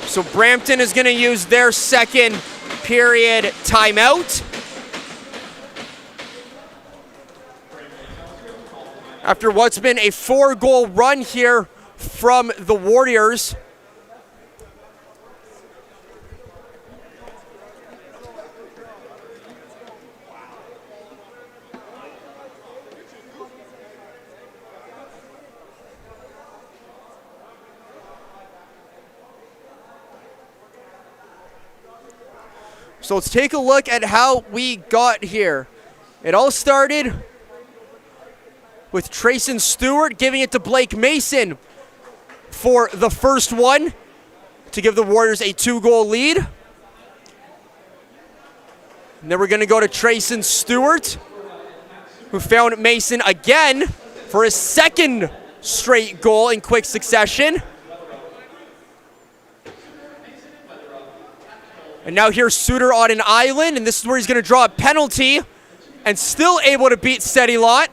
So Brampton is going to use their 2nd period timeout. After what's been a 4-goal run here from the Warriors. So let's take a look at how we got here. It all started with Trayson Stewart giving it to Blake Mason for the first one to give the Warriors a 2-goal lead. And then we're going to go to Trayson Stewart, who found Mason again for his second straight goal in quick succession. And now here's Suter on an island, and this is where he's going to draw a penalty and still able to beat Sedilot.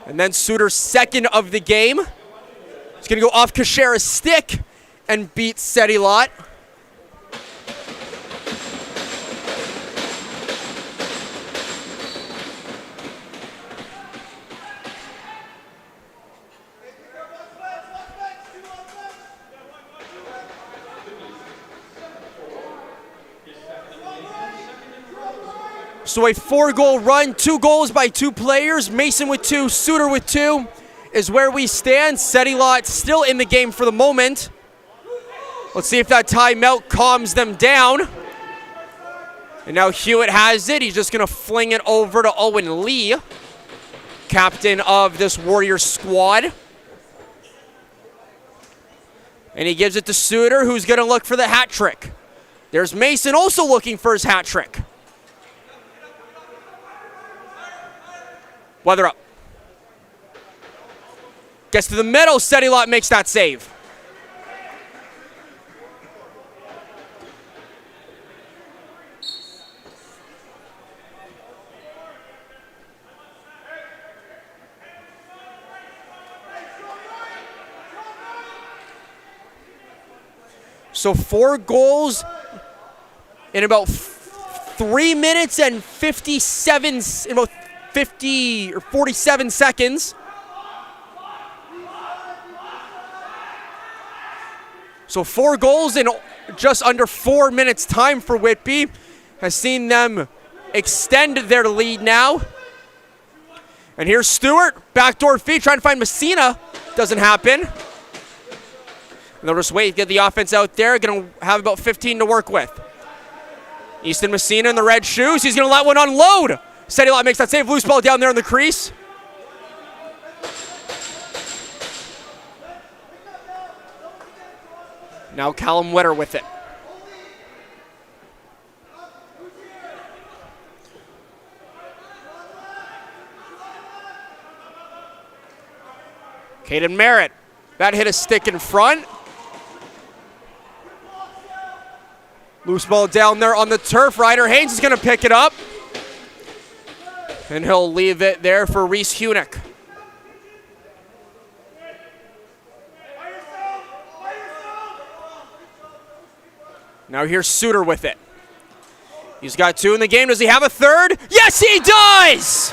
And then Suter's second of the game. He's going to go off Kashera's stick and beat Sedilot. So a 4-goal run, 2 goals by 2 players. Mason with 2, Suter with 2 is where we stand. Sedilot still in the game for the moment. Let's see if that timeout calms them down. And now Hewitt has it. He's just going to fling it over to Owen Lee, captain of this Warriors squad. And he gives it to Suter, who's going to look for the hat trick. There's Mason also looking for his hat trick. Weather up. Gets to the middle. Sedilot makes that save. So 4 goals in about 3 minutes and 57, in about 50 or 47 seconds. So 4 goals in just under 4 minutes time for Whitby has seen them extend their lead now. And here's Stewart, backdoor feed, trying to find Messina. Doesn't happen. And they'll just wait, get the offense out there. Going to have about 15 to work with. Easton Messina in the red shoes. He's going to let one unload. Sedilot makes that save. Loose ball down there in the crease. Now Callum Witter with it. Caden Merritt. That hit a stick in front. Loose ball down there on the turf. Ryder Haynes is going to pick it up. And he'll leave it there for Reese Hunick. Now here's Suter with it. He's got 2 in the game. Does he have a third? Yes, he does!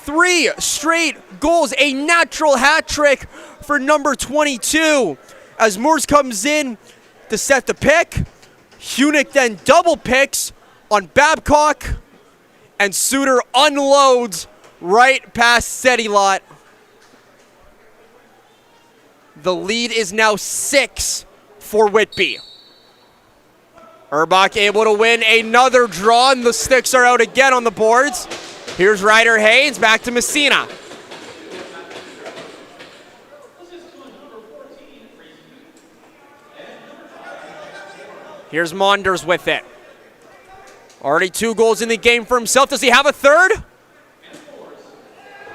Three straight goals, a natural hat trick for number 22. As Moores comes in to set the pick, Hunick then double picks on Babcock, and Suter unloads right past Sedilot. The lead is now 6 for Whitby. Urbach able to win another draw, and the sticks are out again on the boards. Here's Ryder Haynes, back to Messina. Here's Monders with it. Already 2 goals in the game for himself. Does he have a third?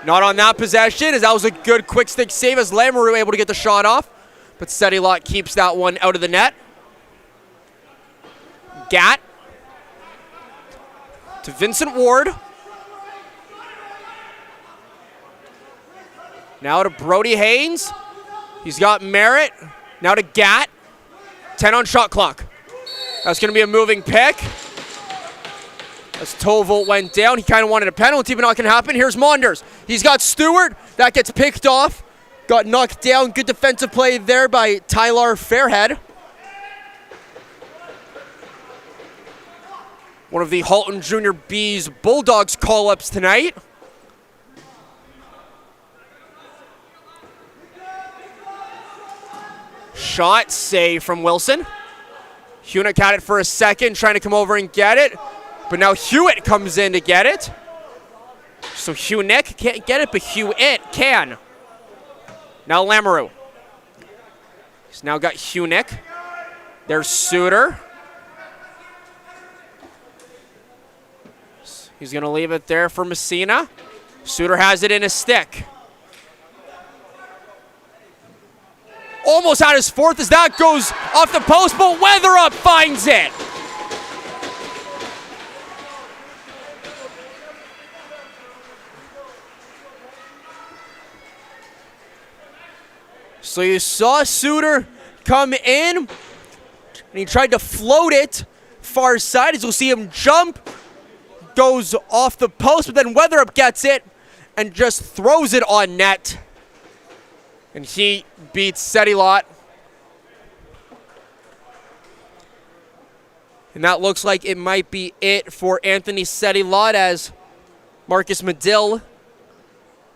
Not on that possession, as that was a good quick stick save as Lamoureux able to get the shot off. But Sedilot keeps that one out of the net. Gatt to Vincent Ward. Now to Brody Haynes. He's got Merritt. Now to Gatt. 10 on shot clock. That's going to be a moving pick. As Tovolt went down, he kind of wanted a penalty, but not going to happen. Here's Monders. He's got Stewart. That gets picked off. Got knocked down. Good defensive play there by Tyler Fairhead. One of the Halton Junior B's Bulldogs call-ups tonight. shot, save from Wilson. Hunick had it for a second, trying to come over and get it. But now Hewitt comes in to get it. So Hunick can't get it, but Hewitt can. Now Lamoureux. He's now got Hunick. There's Suter. He's going to leave it there for Messina. Suter has it in his stick. Almost had his fourth as that goes off the post, but Weatherup finds it. So you saw Suter come in, and he tried to float it far side. As you'll see him jump, goes off the post, but then Weatherup gets it and just throws it on net. And he beats Sedilot. And that looks like it might be it for Anthony Sedilot, as Marcus Medill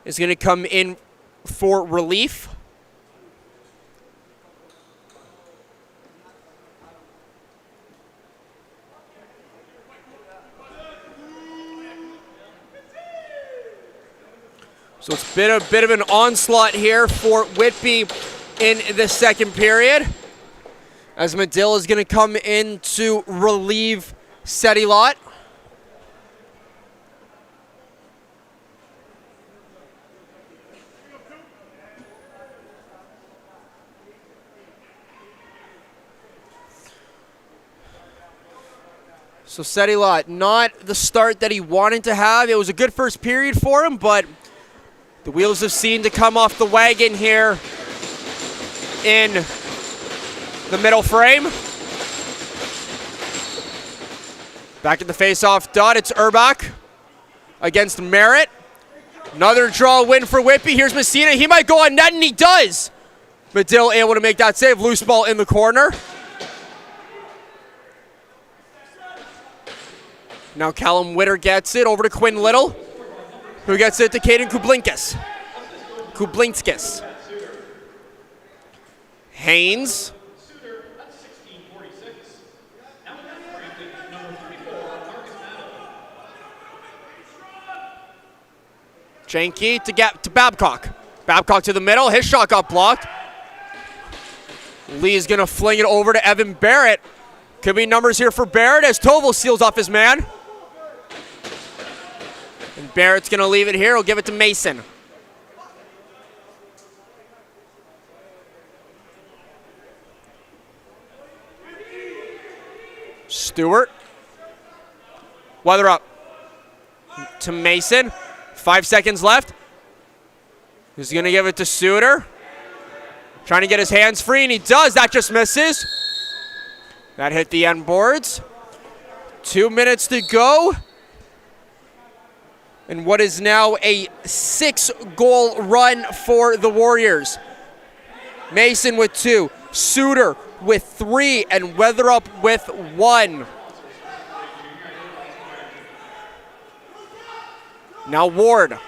is going to come in for relief. So it's been a bit of an onslaught here for Whitby in the second period, as Medill is going to come in to relieve Sedilot. So Sedilot, not the start that he wanted to have. It was a good first period for him, but the wheels have seemed to come off the wagon here in the middle frame. Back at the face-off dot, it's Urbach against Merritt. Another draw win for Whitby. Here's Messina. He might go on net, and he does. Medill able to make that save. Loose ball in the corner. Now Callum Witter gets it over to Quinn Little, who gets it to Caden Kublinskis. Haynes. Janke to Babcock. Babcock to the middle. His shot got blocked. Lee's going to fling it over to Evan Barrett. Could be numbers here for Barrett as Toval seals off his man. And Barrett's going to leave it here. He'll give it to Mason. Stewart. Weatherup to Mason. 5 seconds left. He's going to give it to Suter. Trying to get his hands free, and he does. That just misses. That hit the end boards. 2 minutes to go. And what is now a 6-goal run for the Warriors. Mason with 2, Suter with 3, and Weatherup with 1. Now Ward.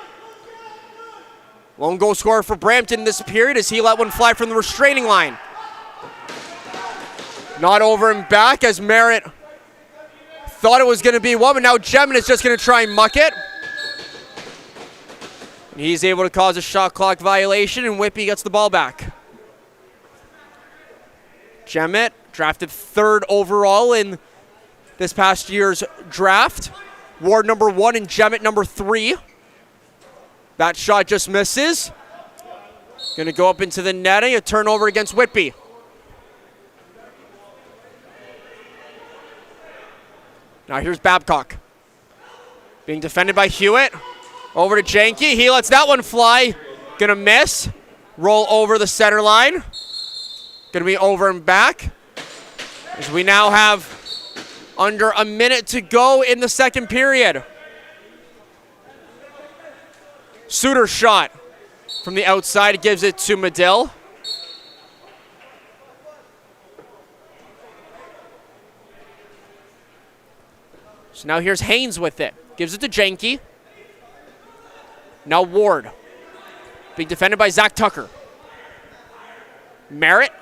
Lone goal scorer for Brampton this period as he let one fly from the restraining line. Not over and back as Merritt thought it was going to be one, but now Gemin is just going to try and muck it. And he's able to cause a shot clock violation, and Whitby gets the ball back. Gemin, drafted 3rd overall in this past year's draft. Ward number 1 and Gemin number 3. That shot just misses. Going to go up into the netting, a turnover against Whitby. Now here's Babcock. Being defended by Hewitt. Over to Janke. He lets that one fly. Going to miss. Roll over the center line. Going to be over and back. As we now have under a minute to go in the second period. Suter shot from the outside, gives it to Medill. So now here's Haynes with it. Gives it to Janke. Now Ward. Being defended by Zach Tucker. Merritt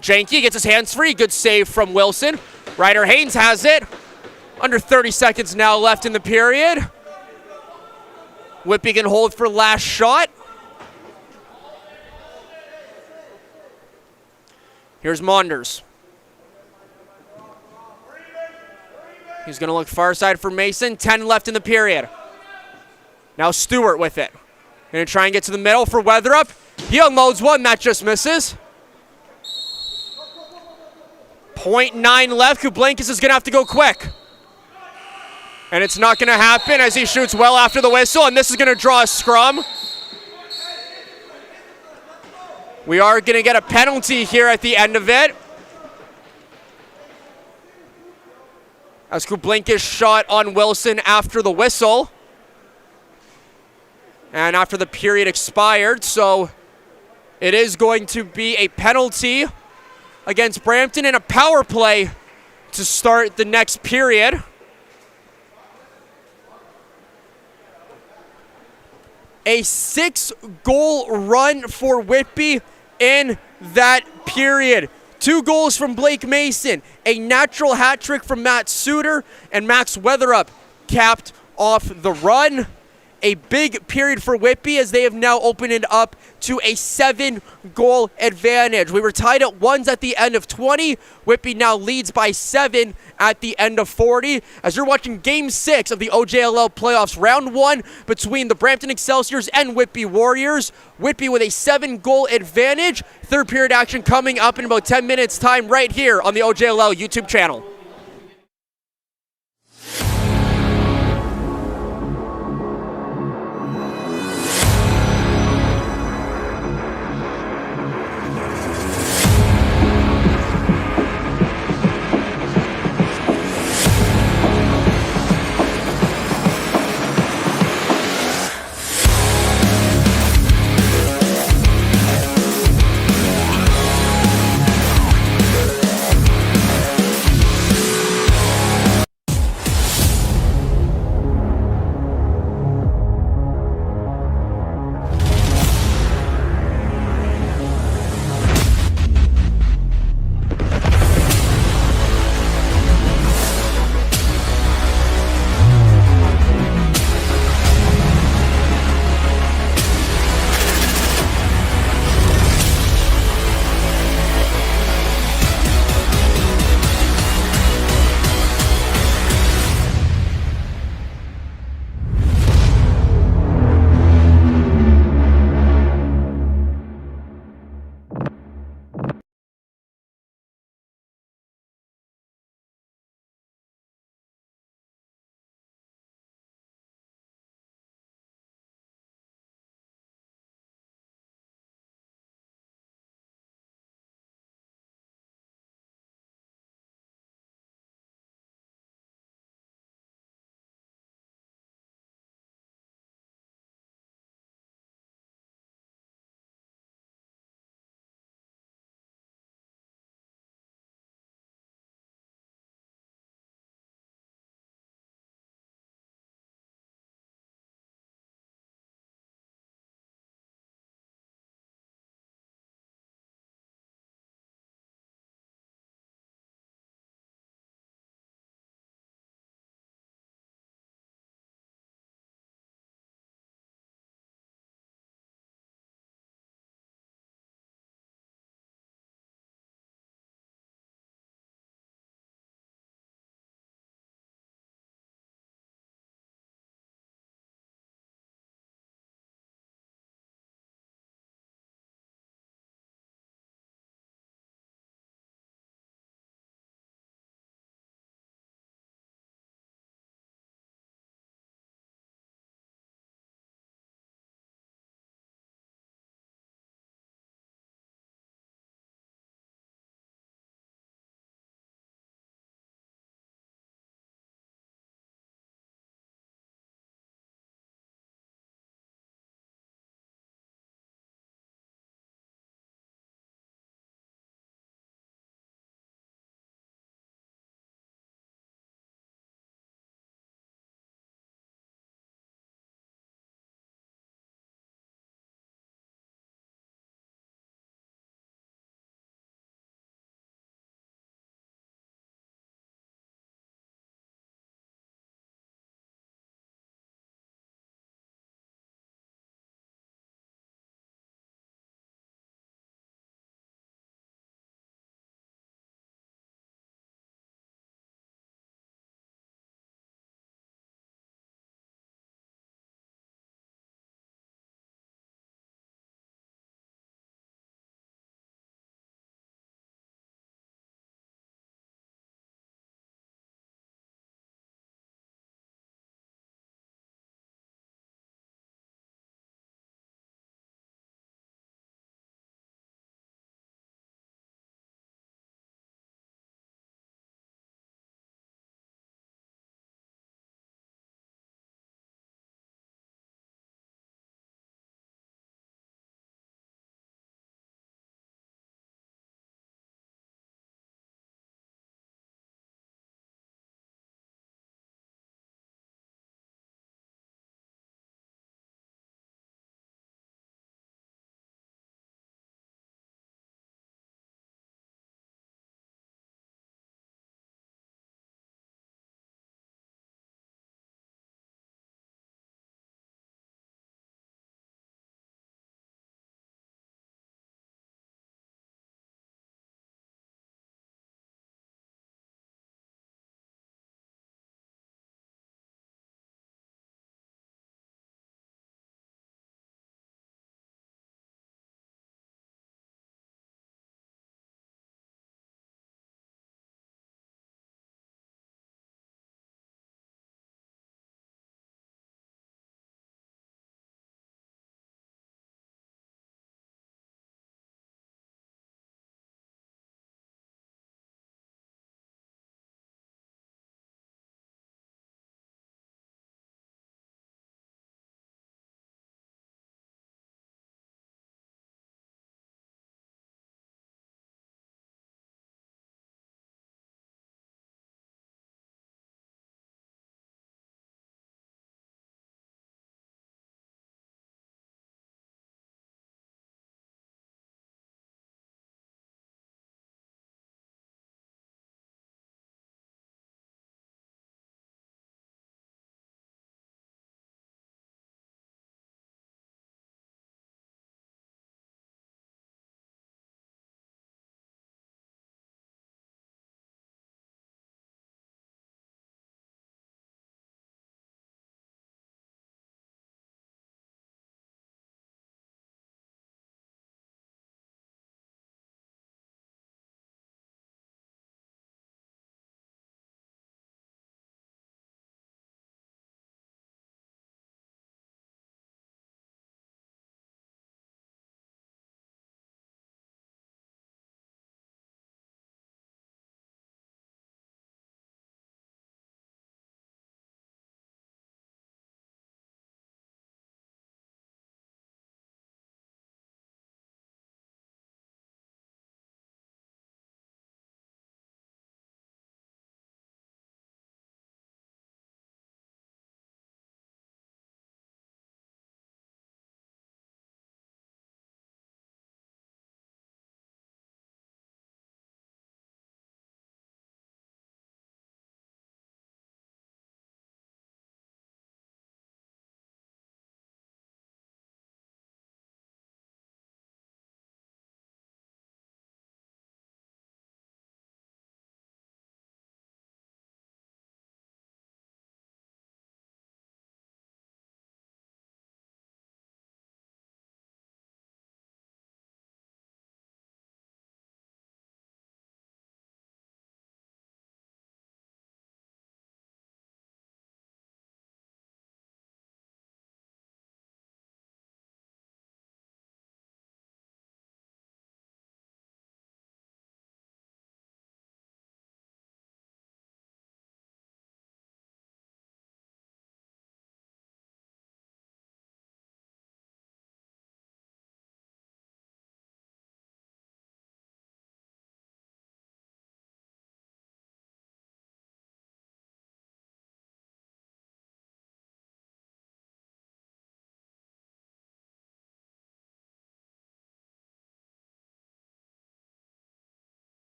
Janke gets his hands free. Good save from Wilson. Ryder Haynes has it. Under 30 seconds now left in the period. Whitby can hold for last shot. Here's Maunders. He's going to look far side for Mason. 10 left in the period. Now Stewart with it. Going to try and get to the middle for Weatherup. He unloads one. That just misses. 0.9 left. Kublankis is going to have to go quick. And it's not going to happen as he shoots well after the whistle. And this is going to draw a scrum. We are going to get a penalty here at the end of it. As Kublankis shot on Wilson after the whistle. And after the period expired, so it is going to be a penalty against Brampton and a power play to start the next period. A 6-goal run for Whitby in that period. 2 goals from Blake Mason, a natural hat trick from Matt Suter, and Max Weatherup capped off the run. A big period for Whitby as they have now opened it up to a 7-goal advantage. We were tied at 1s at the end of 20. Whitby now leads by 7 at the end of 40. As you're watching Game 6 of the OJLL playoffs, Round 1 between the Brampton Excelsiors and Whitby Warriors. Whitby with a 7-goal advantage. Third period action coming up in about 10 minutes time right here on the OJLL YouTube channel.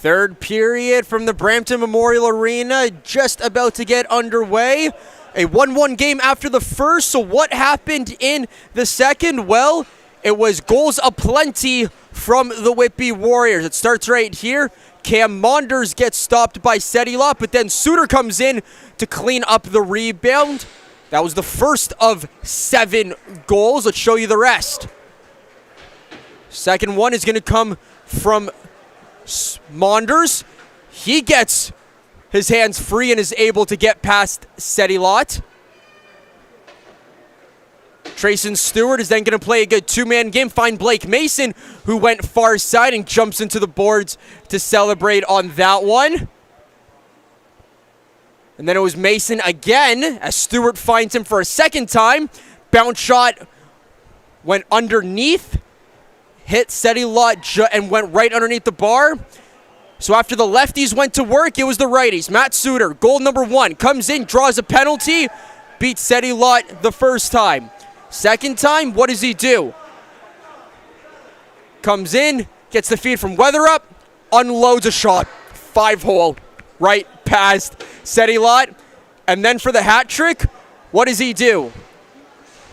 Third period from the Brampton Memorial Arena just about to get underway. A 1-1 game after the first, so what happened in the second? Well, it was goals aplenty from the Whitby Warriors. It starts right here. Cam Monders gets stopped by Sedilot, but then Suter comes in to clean up the rebound. That was the first of 7 goals. Let's show you the rest. Second one is going to come from Monders. He gets his hands free and is able to get past Sedilot. Trayson Stewart is then going to play a good 2-man game, find Blake Mason, who went far side and jumps into the boards to celebrate on that one. And then it was Mason again, as Stewart finds him for a second time. Bounce shot went underneath, hit Sedilot and went right underneath the bar. So after the lefties went to work, it was the righties. Matt Suter, goal number 1, comes in, draws a penalty, beats Sedilot the first time. Second time, what does he do? Comes in, gets the feed from Weatherup, unloads a shot. 5-hole, right past Sedilot. And then for the hat trick, what does he do?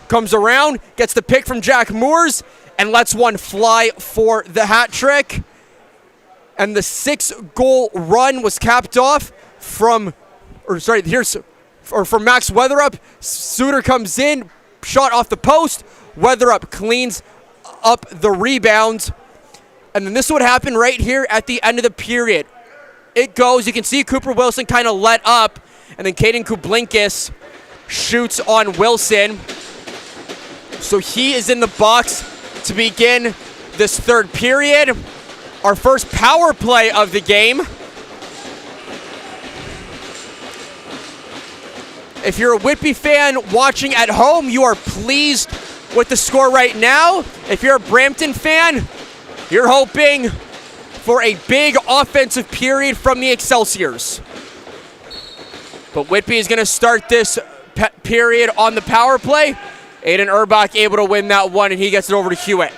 Comes around, gets the pick from Jack Moores, and lets one fly for the hat trick. And the 6-goal run was capped off from Max Weatherup. Suter comes in, shot off the post. Weatherup cleans up the rebound. And then this would happen right here at the end of the period. It goes, you can see Cooper Wilson kind of let up, and then Caden Kublinkis shoots on Wilson. So he is in the box to begin this third period. Our first power play of the game. If you're a Whitby fan watching at home, you are pleased with the score right now. If you're a Brampton fan, you're hoping for a big offensive period from the Excelsiors. But Whitby is going to start this period on the power play. Aiden Urbach able to win that one, and he gets it over to Hewitt.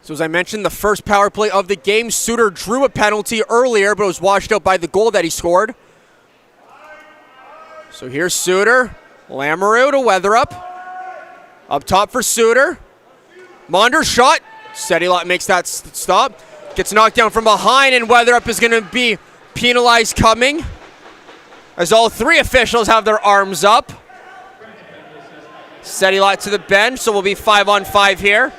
So as I mentioned, the first power play of the game, Suter drew a penalty earlier, but it was washed out by the goal that he scored. So here's Suter. Lamoureux to Weatherup. Up top for Suter. Monders shot. Sedilot makes that stop. Gets knocked down from behind, and Weatherup is going to be penalized coming, as all 3 officials have their arms up. Sedilot to the bench, so we'll be 5-on-5 here.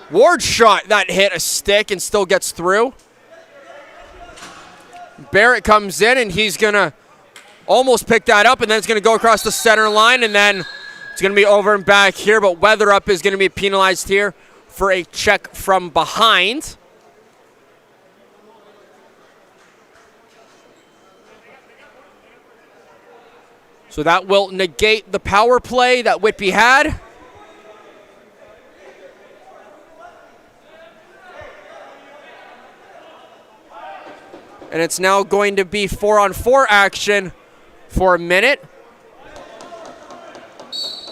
Ward's shot, that hit a stick and still gets through. Barrett comes in, and he's going to almost pick that up, and then it's going to go across the center line, and then it's going to be over and back here, but Weatherup is going to be penalized here for a check from behind. So that will negate the power play that Whitby had. And it's now going to be 4-on-4 action for a minute.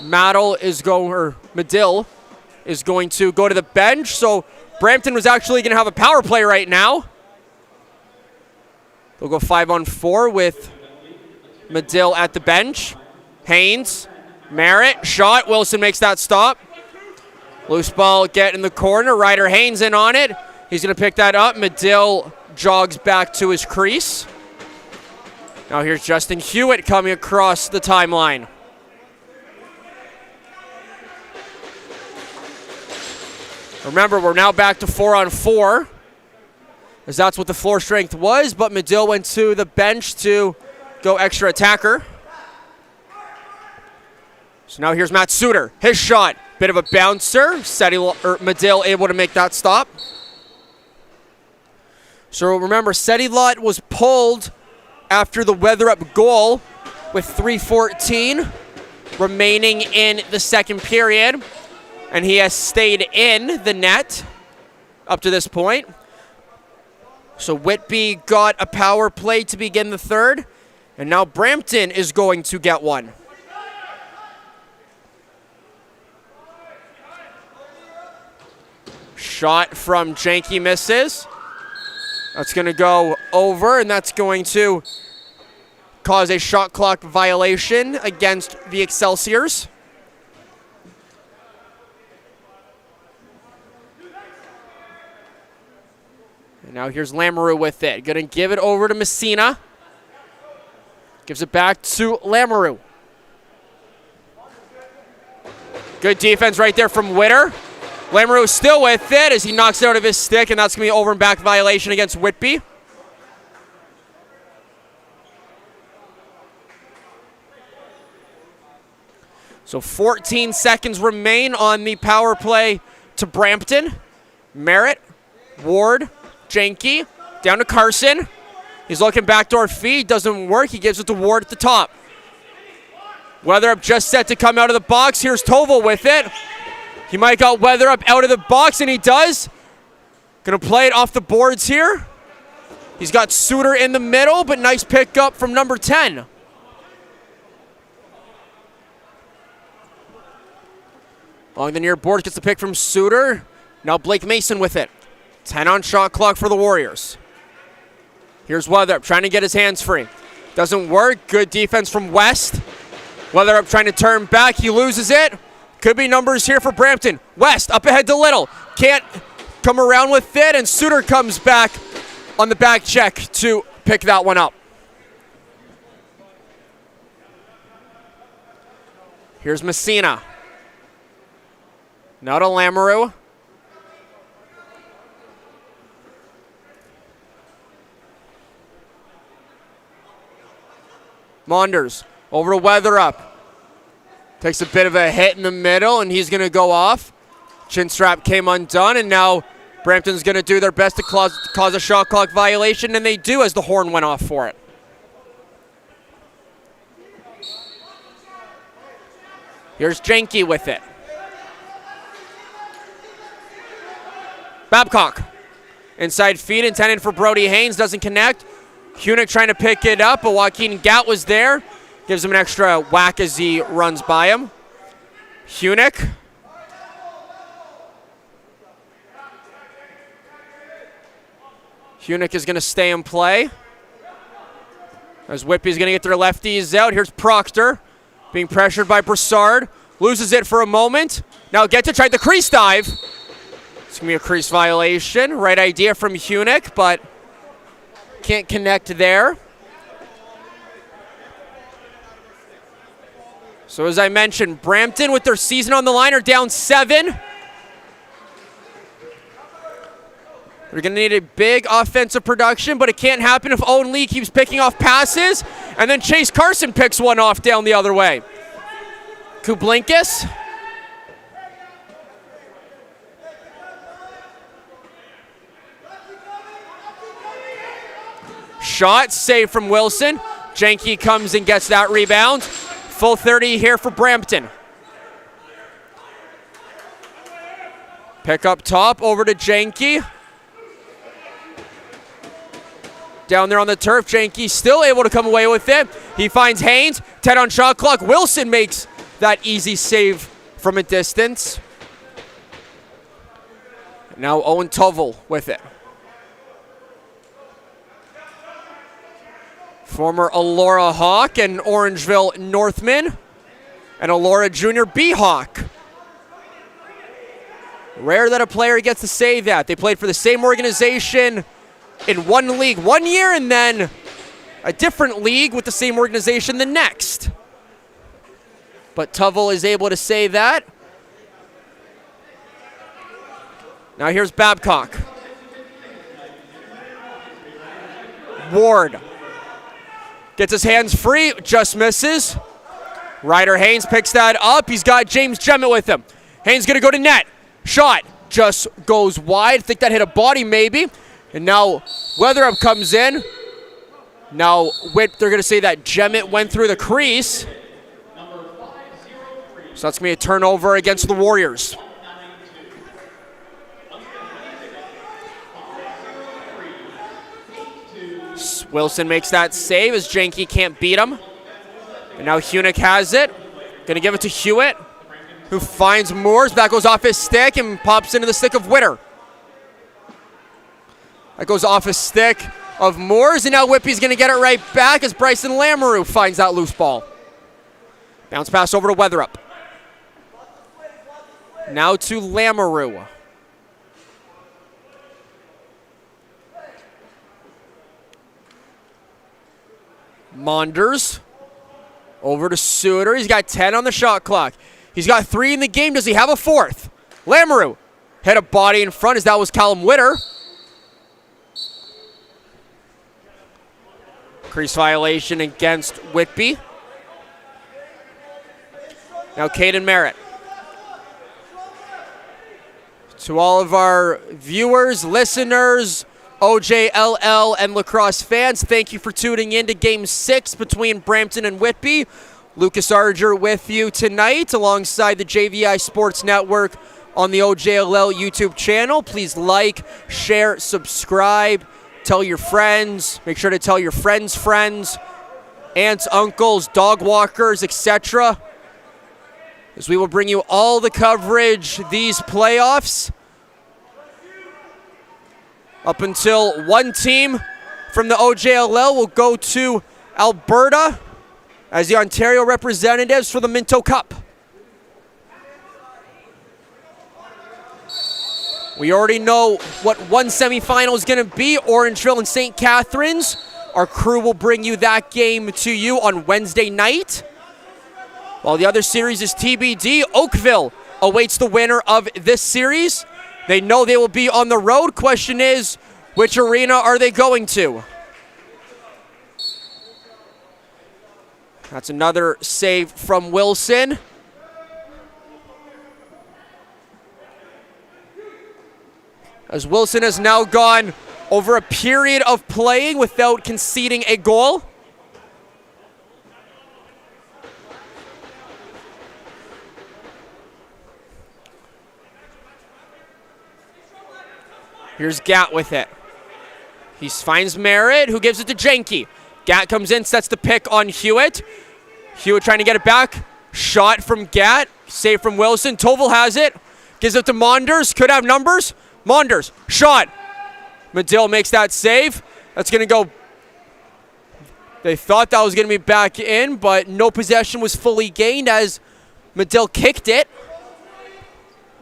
Medill is going to go to the bench. So Brampton was actually going to have a power play right now. They'll go 5-on-4 with Medill at the bench. Haynes, Merritt, shot. Wilson makes that stop. Loose ball get in the corner. Ryder Haynes in on it. He's going to pick that up. Medill jogs back to his crease. Now here's Justin Hewitt coming across the timeline. Remember, we're now back to 4-on-4, as that's what the floor strength was, but Medill went to the bench to go extra attacker. So now here's Matt Suter. His shot, bit of a bouncer. Medill able to make that stop. So remember, Sedilot was pulled after the Weatherup goal with 3:14 remaining in the second period, and he has stayed in the net. up to this point. So Whitby got a power play to begin the third, and now Brampton is going to get one. Shot from Janke misses. That's going to go over, and that's going to cause a shot clock violation against the Excelsiors. And now here's Lamoureux with it. Going to give it over to Messina. Gives it back to Lamoureux. Good defense right there from Witter. Lamoureux still with it as he knocks it out of his stick, and that's going to be over and back violation against Whitby. So 14 seconds remain on the power play to Brampton. Merritt, Ward, Janke, down to Carson. He's looking backdoor feed, doesn't work. He gives it to Ward at the top. Weatherup just set to come out of the box. Here's Toval with it. He might got Weatherup out of the box, and he does. Gonna play it off the boards here. He's got Suter in the middle, but nice pickup from number 10. Along the near board, gets the pick from Suter. Now Blake Mason with it. 10 on shot clock for the Warriors. Here's Weatherup trying to get his hands free. Doesn't work. Good defense from West. Weatherup trying to turn back. He loses it. Could be numbers here for Brampton. West up ahead to Little. Can't come around with it, and Suter comes back on the back check to pick that one up. Here's Messina. Now to Lamoureux. Maunders over to Weatherup. Takes a bit of a hit in the middle, and he's going to go off. Chin strap came undone, and now Brampton's going to do their best to cause a shot clock violation, and they do as the horn went off for it. Here's Janke with it. Babcock. Inside feed intended for Brody Haynes. Doesn't connect. Hunick trying to pick it up, but Joaquin Gatt was there. Gives him an extra whack as he runs by him. Hunick. Hunick is going to stay in play. As Whitby's going to get their lefties out. Here's Proctor being pressured by Broussard. Loses it for a moment. Now get to try the crease dive. It's going to be a crease violation. Right idea from Hunick, but can't connect there. So as I mentioned, Brampton with their season on the line are down 7. They're going to need a big offensive production, but it can't happen if Owen Lee keeps picking off passes, and then Chase Carson picks one off down the other way. Kublinkas. Shot, save from Wilson. Janke comes and gets that rebound. Full 30 here for Brampton. Pick up top, over to Janke. Down there on the turf, Janke still able to come away with it. He finds Haynes, 10 on shot clock. Wilson makes that easy save from a distance. Now Owen Toval with it. Former Elora Hawk and Orangeville Northman, and Elora Junior B-Hawk. Rare that a player gets to say that. They played for the same organization in one league 1 year, and then a different league with the same organization the next. But Toval is able to say that. Now here's Babcock. Ward. Gets his hands free, just misses. Ryder Haynes picks that up. He's got James Jemmett with him. Haynes gonna go to net. Shot just goes wide. I think that hit a body maybe. And now Weatherup comes in. Now they're gonna say that Jemmett went through the crease. So that's gonna be a turnover against the Warriors. as Wilson makes that save as Janke can't beat him. And now Hunick has it. Gonna give it to Hewitt, who finds Moores. That goes off his stick and pops into the stick of Witter. That goes off his stick of Moores, and now Whitby's gonna get it right back as Bryson Lamoureux finds that loose ball. Bounce pass over to Weatherup. Now to Lamoureux. Monders over to Suter. He's got 10 on the shot clock. He's got 3 in the game. Does he have a 4th? Lamoureux hit a body in front as that was Callum Witter. Crease violation against Whitby. Now Caden Merritt. To all of our viewers, listeners, OJLL and Lacrosse fans, thank you for tuning in to Game 6 between Brampton and Whitby. Lucas Arger with you tonight alongside the JVI Sports Network on the OJLL YouTube channel. Please like, share, subscribe, tell your friends. Make sure to tell your friends' friends, aunts, uncles, dog walkers, etc. As we will bring you all the coverage these playoffs up until one team from the OJLL will go to Alberta as the Ontario representatives for the Minto Cup. We already know what one semifinal is going to be, Orangeville and St. Catharines. Our crew will bring you that game to you on Wednesday night. While the other series is TBD, Oakville awaits the winner of this series. They know they will be on the road. Question is, which arena are they going to? That's another save from Wilson. As Wilson has now gone over a period of playing without conceding a goal. Here's Gatt with it. He finds Merritt, who gives it to Janke. Gatt comes in, sets the pick on Hewitt. Hewitt trying to get it back. Shot from Gatt. Save from Wilson. Toval has it. Gives it to Monders. Could have numbers. Monders. Shot. Medill makes that save. That's going to go. They thought that was going to be back in, but no possession was fully gained as Medill kicked it.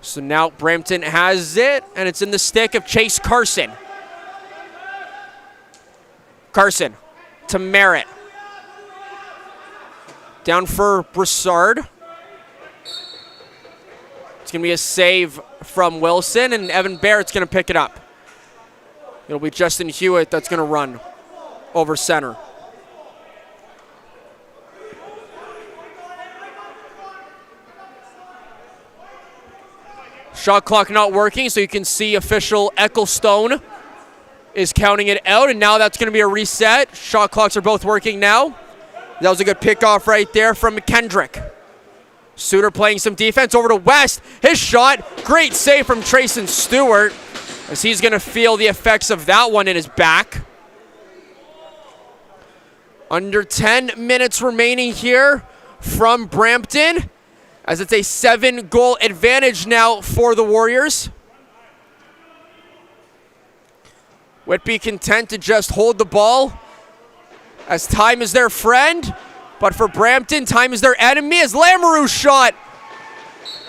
So now Brampton has it, and it's in the stick of Chase Carson. Carson to Merritt. Down for Broussard. It's going to be a save from Wilson, and Evan Barrett's going to pick it up. It'll be Justin Hewitt that's going to run over center. Shot clock not working, so you can see official Ecclestone is counting it out, and now that's going to be a reset. Shot clocks are both working now. That was a good pickoff right there from McKendrick. Suter playing some defense over to West. His shot, great save from Trayson Stewart, as he's going to feel the effects of that one in his back. Under 10 minutes remaining here from Brampton, as it's a 7-goal advantage now for the Warriors. Whitby content to just hold the ball as time is their friend. But for Brampton, time is their enemy as Lamoureux shot.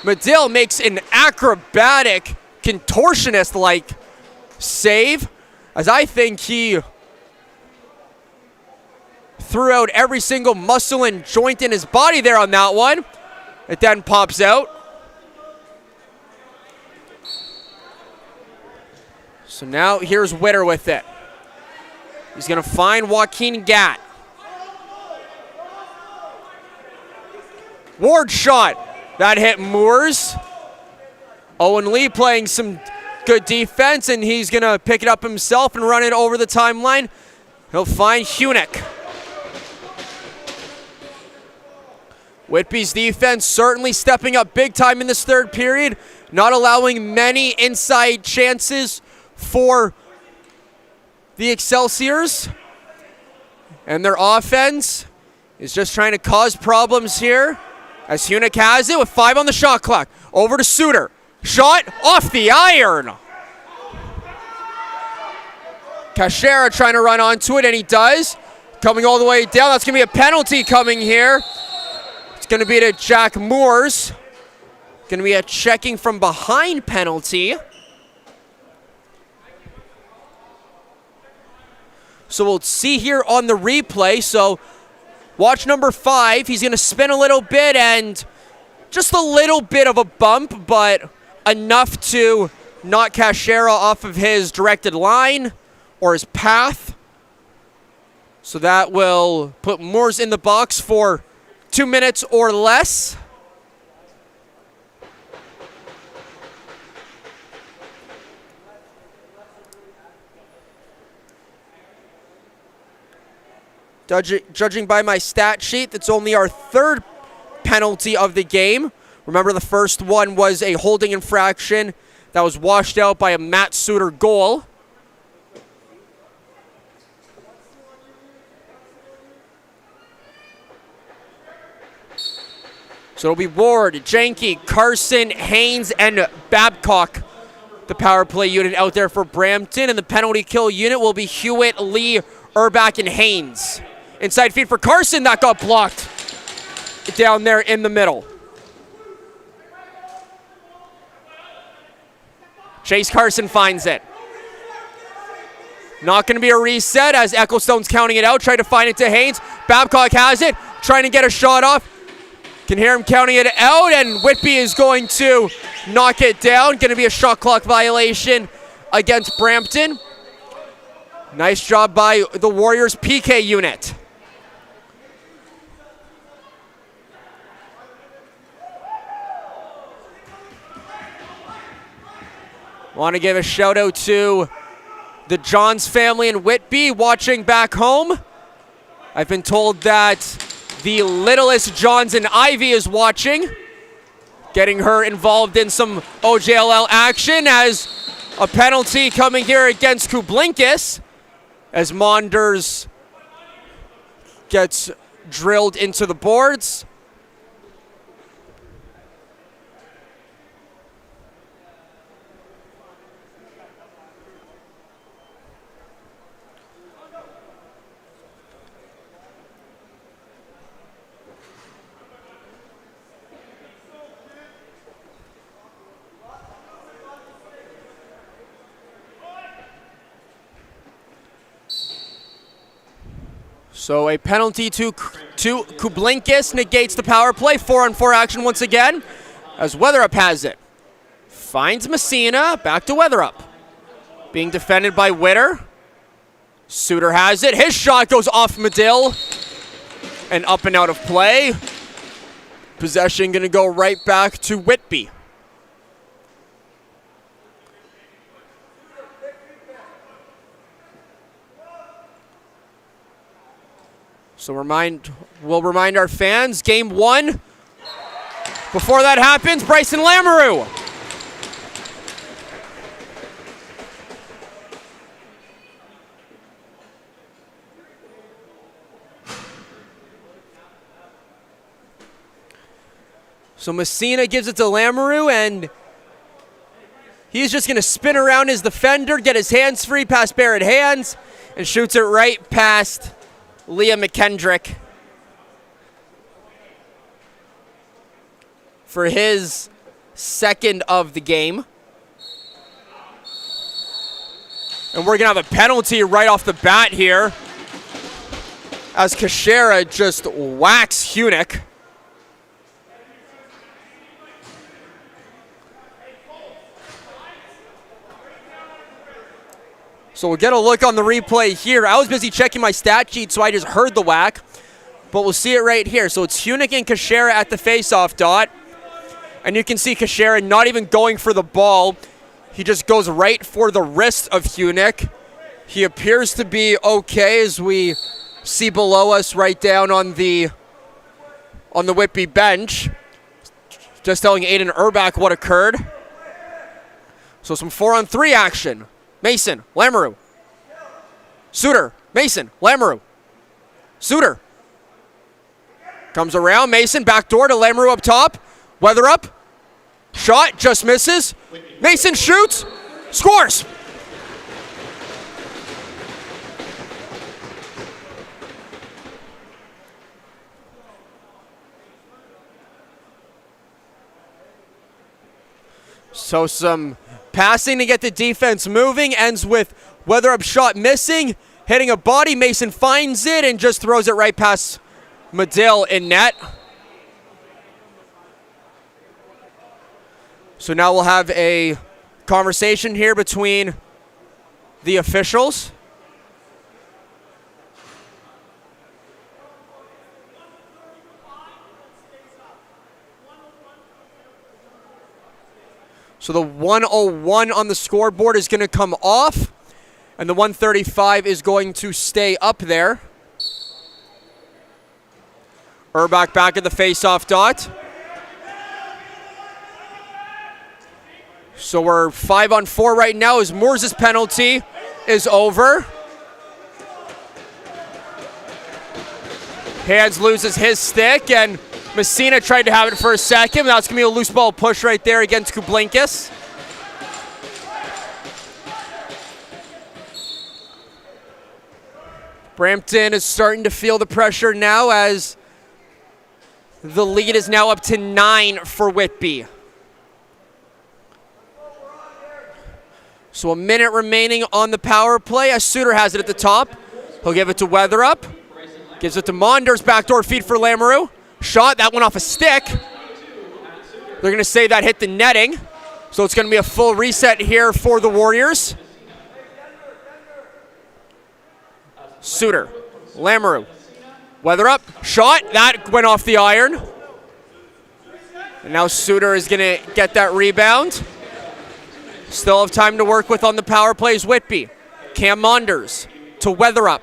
Medill makes an acrobatic, contortionist-like save, as I think he threw out every single muscle and joint in his body there on that one. It then pops out. So now here's Witter with it. He's going to find Joaquin Gatt. Ward shot. That hit Moores. Owen Lee playing some good defense, and he's going to pick it up himself and run it over the timeline. He'll find Hunick. Whitby's defense certainly stepping up big time in this third period, not allowing many inside chances for the Excelsiors. And their offense is just trying to cause problems here. As Hunick has it with 5 on the shot clock. Over to Suter. Shot off the iron. Cachera trying to run onto it, and he does. Coming all the way down. That's going to be a penalty coming here. It's going to be to Jack Moores. Going to be a checking from behind penalty. So we'll see here on the replay. So watch number 5. He's going to spin a little bit and just a little bit of a bump, but enough to knock Cachera off of his directed line or his path. So that will put Moores in the box for 2 minutes or less. Judging by my stat sheet, that's only our 3rd penalty of the game. Remember, the first one was a holding infraction that was washed out by a Matt Suter goal. So it'll be Ward, Janke, Carson, Haynes, and Babcock, the power play unit out there for Brampton. And the penalty kill unit will be Hewitt, Lee, Urbach, and Haynes. Inside feed for Carson, that got blocked down there in the middle. Chase Carson finds it. Not going to be a reset as Ecclestone's counting it out, trying to find it to Haynes. Babcock has it, trying to get a shot off. Can hear him counting it out, and Whitby is going to knock it down. Going to be a shot clock violation against Brampton. Nice job by the Warriors PK unit. Want to give a shout out to the Johns family in Whitby watching back home. I've been told that the littlest Johns and Ivy is watching, getting her involved in some OJLL action as a penalty coming here against Kublinkis as Monders gets drilled into the boards. So a penalty to Kublinkis negates the power play. 4-on-4 action once again as Weatherup has it. Finds Messina, back to Weatherup. Being defended by Witter. Suter has it. His shot goes off Medill and up and out of play. Possession going to go right back to Whitby. So we'll remind our fans, game 1. Before that happens, Bryson Lamoureux. So Messina gives it to Lamoureux, and he's just going to spin around his defender, get his hands free past Barrett Hands, and shoots it right past Leah McKendrick for his 2nd of the game. And we're going to have a penalty right off the bat here as Cachera just whacks Hunick. So we'll get a look on the replay here. I was busy checking my stat sheet, so I just heard the whack. But we'll see it right here. So it's Hunick and Cachera at the face-off dot. And you can see Cachera not even going for the ball. He just goes right for the wrist of Hunick. He appears to be okay, as we see below us right down on the Whitby bench. Just telling Aiden Urbach what occurred. So some 4-on-3 action. Mason, Lamoureux. Suter, Mason, Lamoureux. Suter comes around. Mason, backdoor to Lamoureux up top. Weather up. Shot, just misses. Mason shoots, scores. So some passing to get the defense moving, ends with Weather up shot missing, hitting a body. Mason finds it and just throws it right past Medill in net. So now we'll have a conversation here between the officials. So the 101 on the scoreboard is going to come off, and the 135 is going to stay up there. Urbach back at the face-off dot. So we're 5-on-4 right now as Moore's penalty is over. Hands loses his stick, and Messina tried to have it for a second. Now it's going to be a loose ball push right there against Kublinkis. Brampton is starting to feel the pressure now as the lead is now up to 9 for Whitby. So a minute remaining on the power play as Suter has it at the top. He'll give it to Weatherup. Gives it to Monders. Backdoor feed for Lamoureux. Shot, that went off a stick. They're going to say that hit the netting. So it's going to be a full reset here for the Warriors. Suter, Lamoureux, Weatherup, shot, that went off the iron. And now Suter is going to get that rebound. Still have time to work with on the power plays. Whitby, Cam Monders to Weatherup.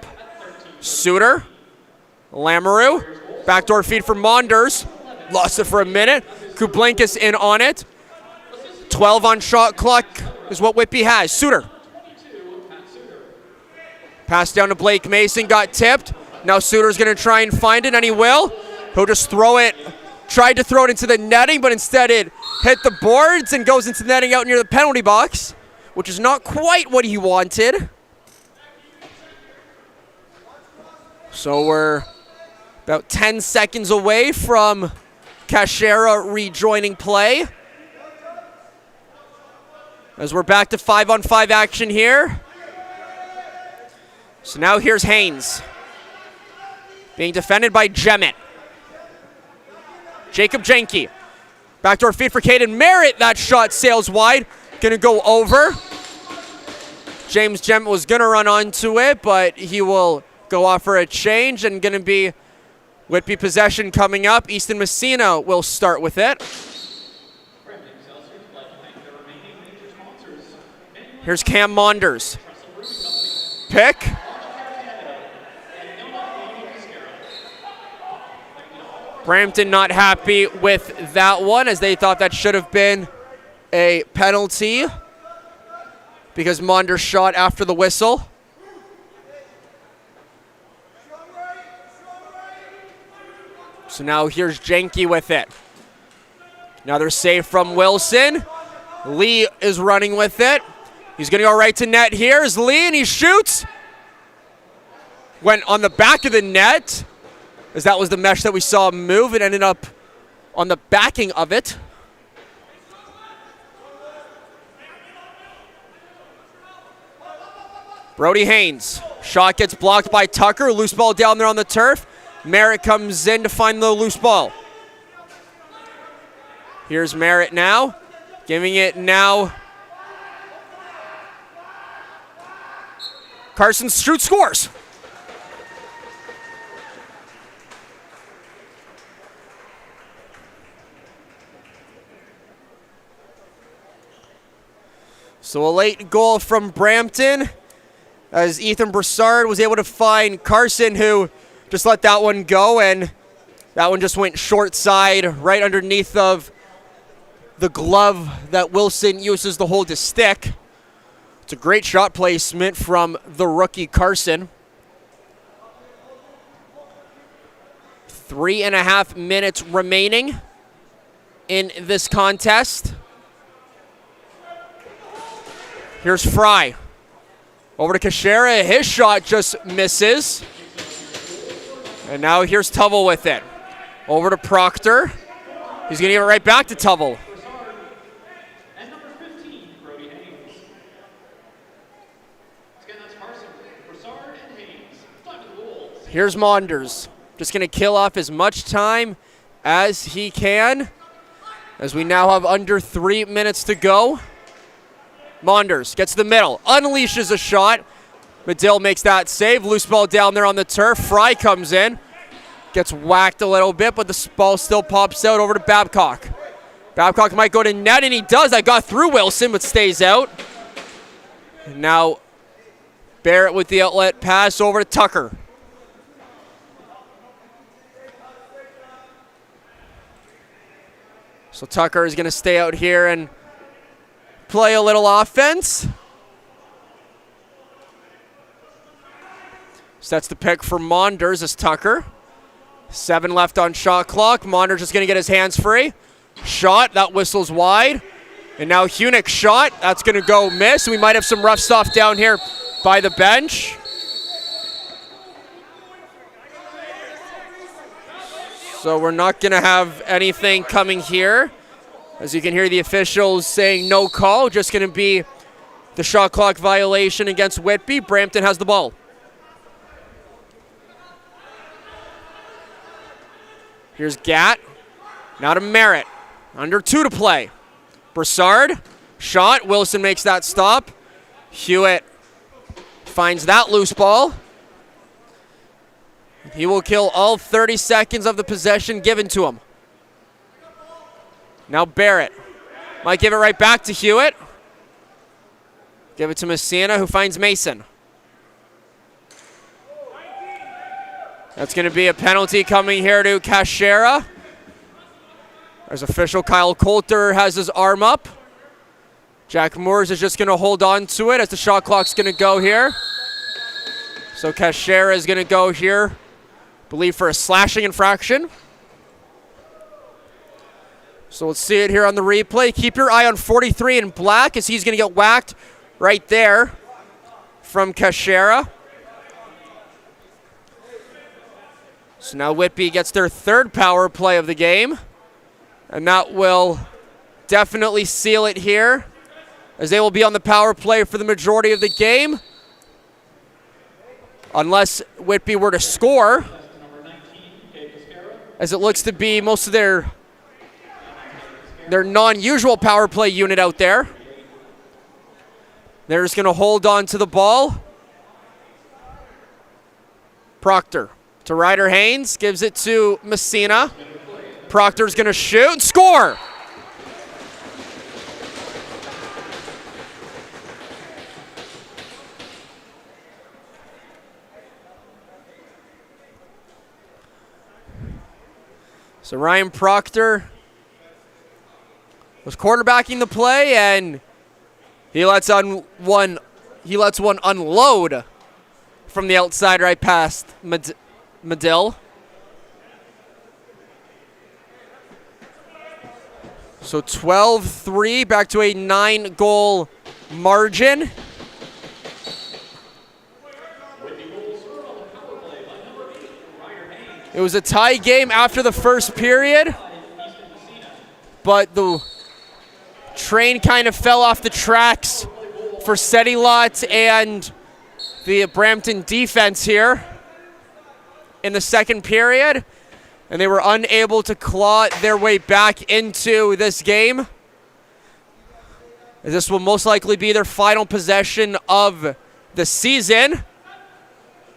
Suter, Lamoureux, backdoor feed for Monders. Lost it for a minute. Kublinkis in on it. 12 on shot clock is what Whitby has. Suter. Pass down to Blake Mason, got tipped. Now Suter's going to try and find it, and he will. He'll just throw it. Tried to throw it into the netting, but instead it hit the boards and goes into the netting out near the penalty box, which is not quite what he wanted. So we're about 10 seconds away from Cachera rejoining play. As we're back to 5-on-5 action here. So now here's Haynes. Being defended by Jemmett. Jacob Jenke. Backdoor feed for Caden Merritt. That shot sails wide. Going to go over. James Jemmett was going to run onto it, but he will go off for a change, and going to be Whitby possession coming up. Easton Messina will start with it. Here's Cam Monders. Pick. Brampton not happy with that one, as they thought that should have been a penalty because Monders shot after the whistle. So now here's Jenke with it. Another save from Wilson. Lee is running with it. He's going to go right to net. Here's Lee, and he shoots. Went on the back of the net, as that was the mesh that we saw move. It ended up on the backing of it. Brody Haynes. Shot gets blocked by Tucker. Loose ball down there on the turf. Merritt comes in to find the loose ball. Here's Merritt now. Giving it now. Carson shoots, scores. So a late goal from Brampton as Ethan Broussard was able to find Carson, who just let that one go, and that one just went short side right underneath of the glove that Wilson uses to hold his stick. It's a great shot placement from the rookie Carson. 3.5 minutes remaining in this contest. Here's Fry. Over to Kashera. His shot just misses. And now here's Tubble with it. Over to Proctor. He's going to give it right back to Tubble. Here's Monders. Just going to kill off as much time as he can, as we now have under 3 minutes to go. Monders gets the middle, unleashes a shot. Medill makes that save. Loose ball down there on the turf. Fry comes in, gets whacked a little bit, but the ball still pops out over to Babcock. Babcock might go to net, and he does. That got through Wilson, but stays out. And now Barrett with the outlet pass over to Tucker. So Tucker is going to stay out here and play a little offense. So that's the pick for Monders as Tucker. 7 left on shot clock. Monders just going to get his hands free. Shot, that whistles wide. And now Hunick's shot, that's going to go miss. We might have some rough stuff down here by the bench. So we're not going to have anything coming here. As you can hear the officials saying no call, just going to be the shot clock violation against Whitby. Brampton has the ball. Here's Gatt. Now to Merritt. Under 2 to play. Broussard. Shot. Wilson makes that stop. Hewitt finds that loose ball. He will kill all 30 seconds of the possession given to him. Now Barrett might give it right back to Hewitt. Give it to Messina, who finds Mason. That's going to be a penalty coming here to Kashera. There's official Kyle Coulter has his arm up. Jack Moores is just going to hold on to it as the shot clock's going to go here. So Kashera is going to go here, I believe, for a slashing infraction. So let's see it here on the replay. Keep your eye on 43 in black, as he's going to get whacked right there from Kashera. So now Whitby gets their 3rd power play of the game. And that will definitely seal it here, as they will be on the power play for the majority of the game. Unless Whitby were to score, as it looks to be most of their non-usual power play unit out there. They're just going to hold on to the ball. Proctor to Ryder Haynes, gives it to Messina. Proctor's going to shoot and score. So Ryan Proctor was quarterbacking the play, and he lets one unload from the outside right past Medill. So 12-3, back to a 9-goal margin. It was a tie game after the first period, but the train kind of fell off the tracks for Sedilot and the Brampton defense here in the second period, and they were unable to claw their way back into this game. This will most likely be their final possession of the season.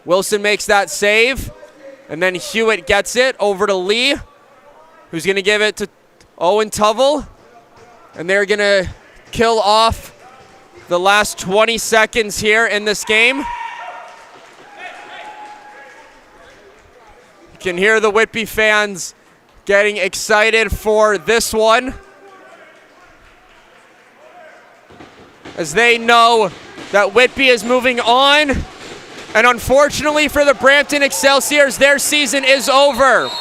Wilson makes that save, and then Hewitt gets it over to Lee, who's going to give it to Owen Tuvell, and they're going to kill off the last 20 seconds here in this game. You can hear the Whitby fans getting excited for this one, as they know that Whitby is moving on. And unfortunately for the Brampton Excelsiors, their season is over.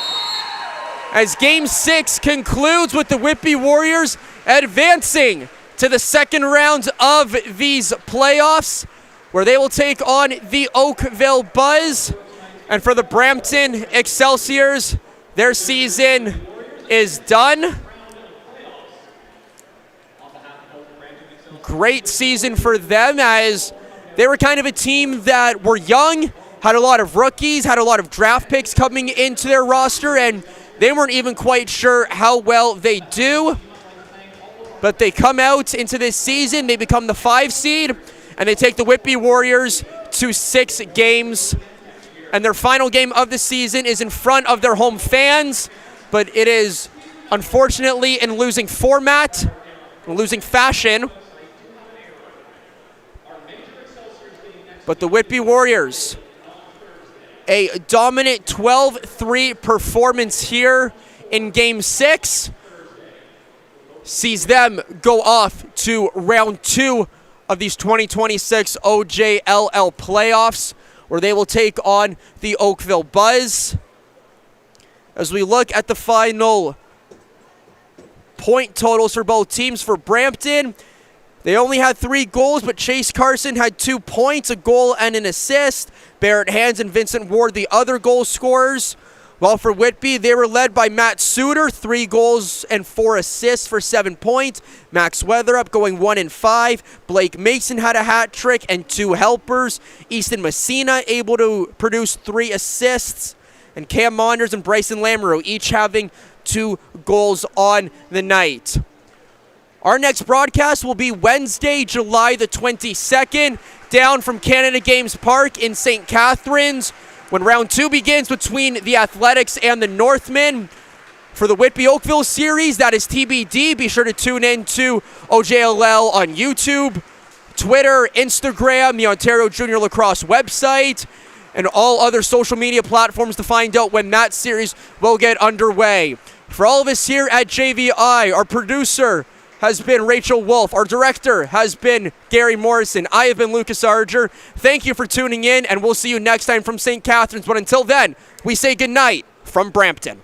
as Game 6 concludes with the Whitby Warriors advancing to the second round of these playoffs, where they will take on the Oakville Buzz. And for the Brampton Excelsiors, their season is done. Great season for them, as they were kind of a team that were young, had a lot of rookies, had a lot of draft picks coming into their roster, and they weren't even quite sure how well they do. But they come out into this season, they become the 5 seed, and they take the Whitby Warriors to 6 games. And their final game of the season is in front of their home fans, but it is unfortunately in losing format, losing fashion. But the Whitby Warriors, a dominant 12-3 performance here in Game 6, sees them go off to round 2 of these 2026 OJLL playoffs, where they will take on the Oakville Buzz. As we look at the final point totals for both teams, for Brampton, they only had 3 goals, but Chase Carson had 2 points, a goal and an assist. Barrett Hands and Vincent Ward, the other goal scorers. While for Whitby, they were led by Matt Suter, 3 goals and 4 assists for 7 points. Max Weatherup going 1 and 5. Blake Mason had a hat trick and 2 helpers. Easton Messina able to produce 3 assists. And Cam Monders and Bryson Lamoureux each having 2 goals on the night. Our next broadcast will be Wednesday, July the 22nd, down from Canada Games Park in St. Catharines, when round 2 begins between the Athletics and the Northmen. For the Whitby Oakville series, that is TBD. Be sure to tune in to OJLL on YouTube, Twitter, Instagram, the Ontario Junior Lacrosse website, and all other social media platforms to find out when that series will get underway. For all of us here at JVI, our producer has been Rachel Wolf. Our director has been Gary Morrison. I have been Lucas Arger. Thank you for tuning in, and we'll see you next time from St. Catharines. But until then, we say goodnight from Brampton.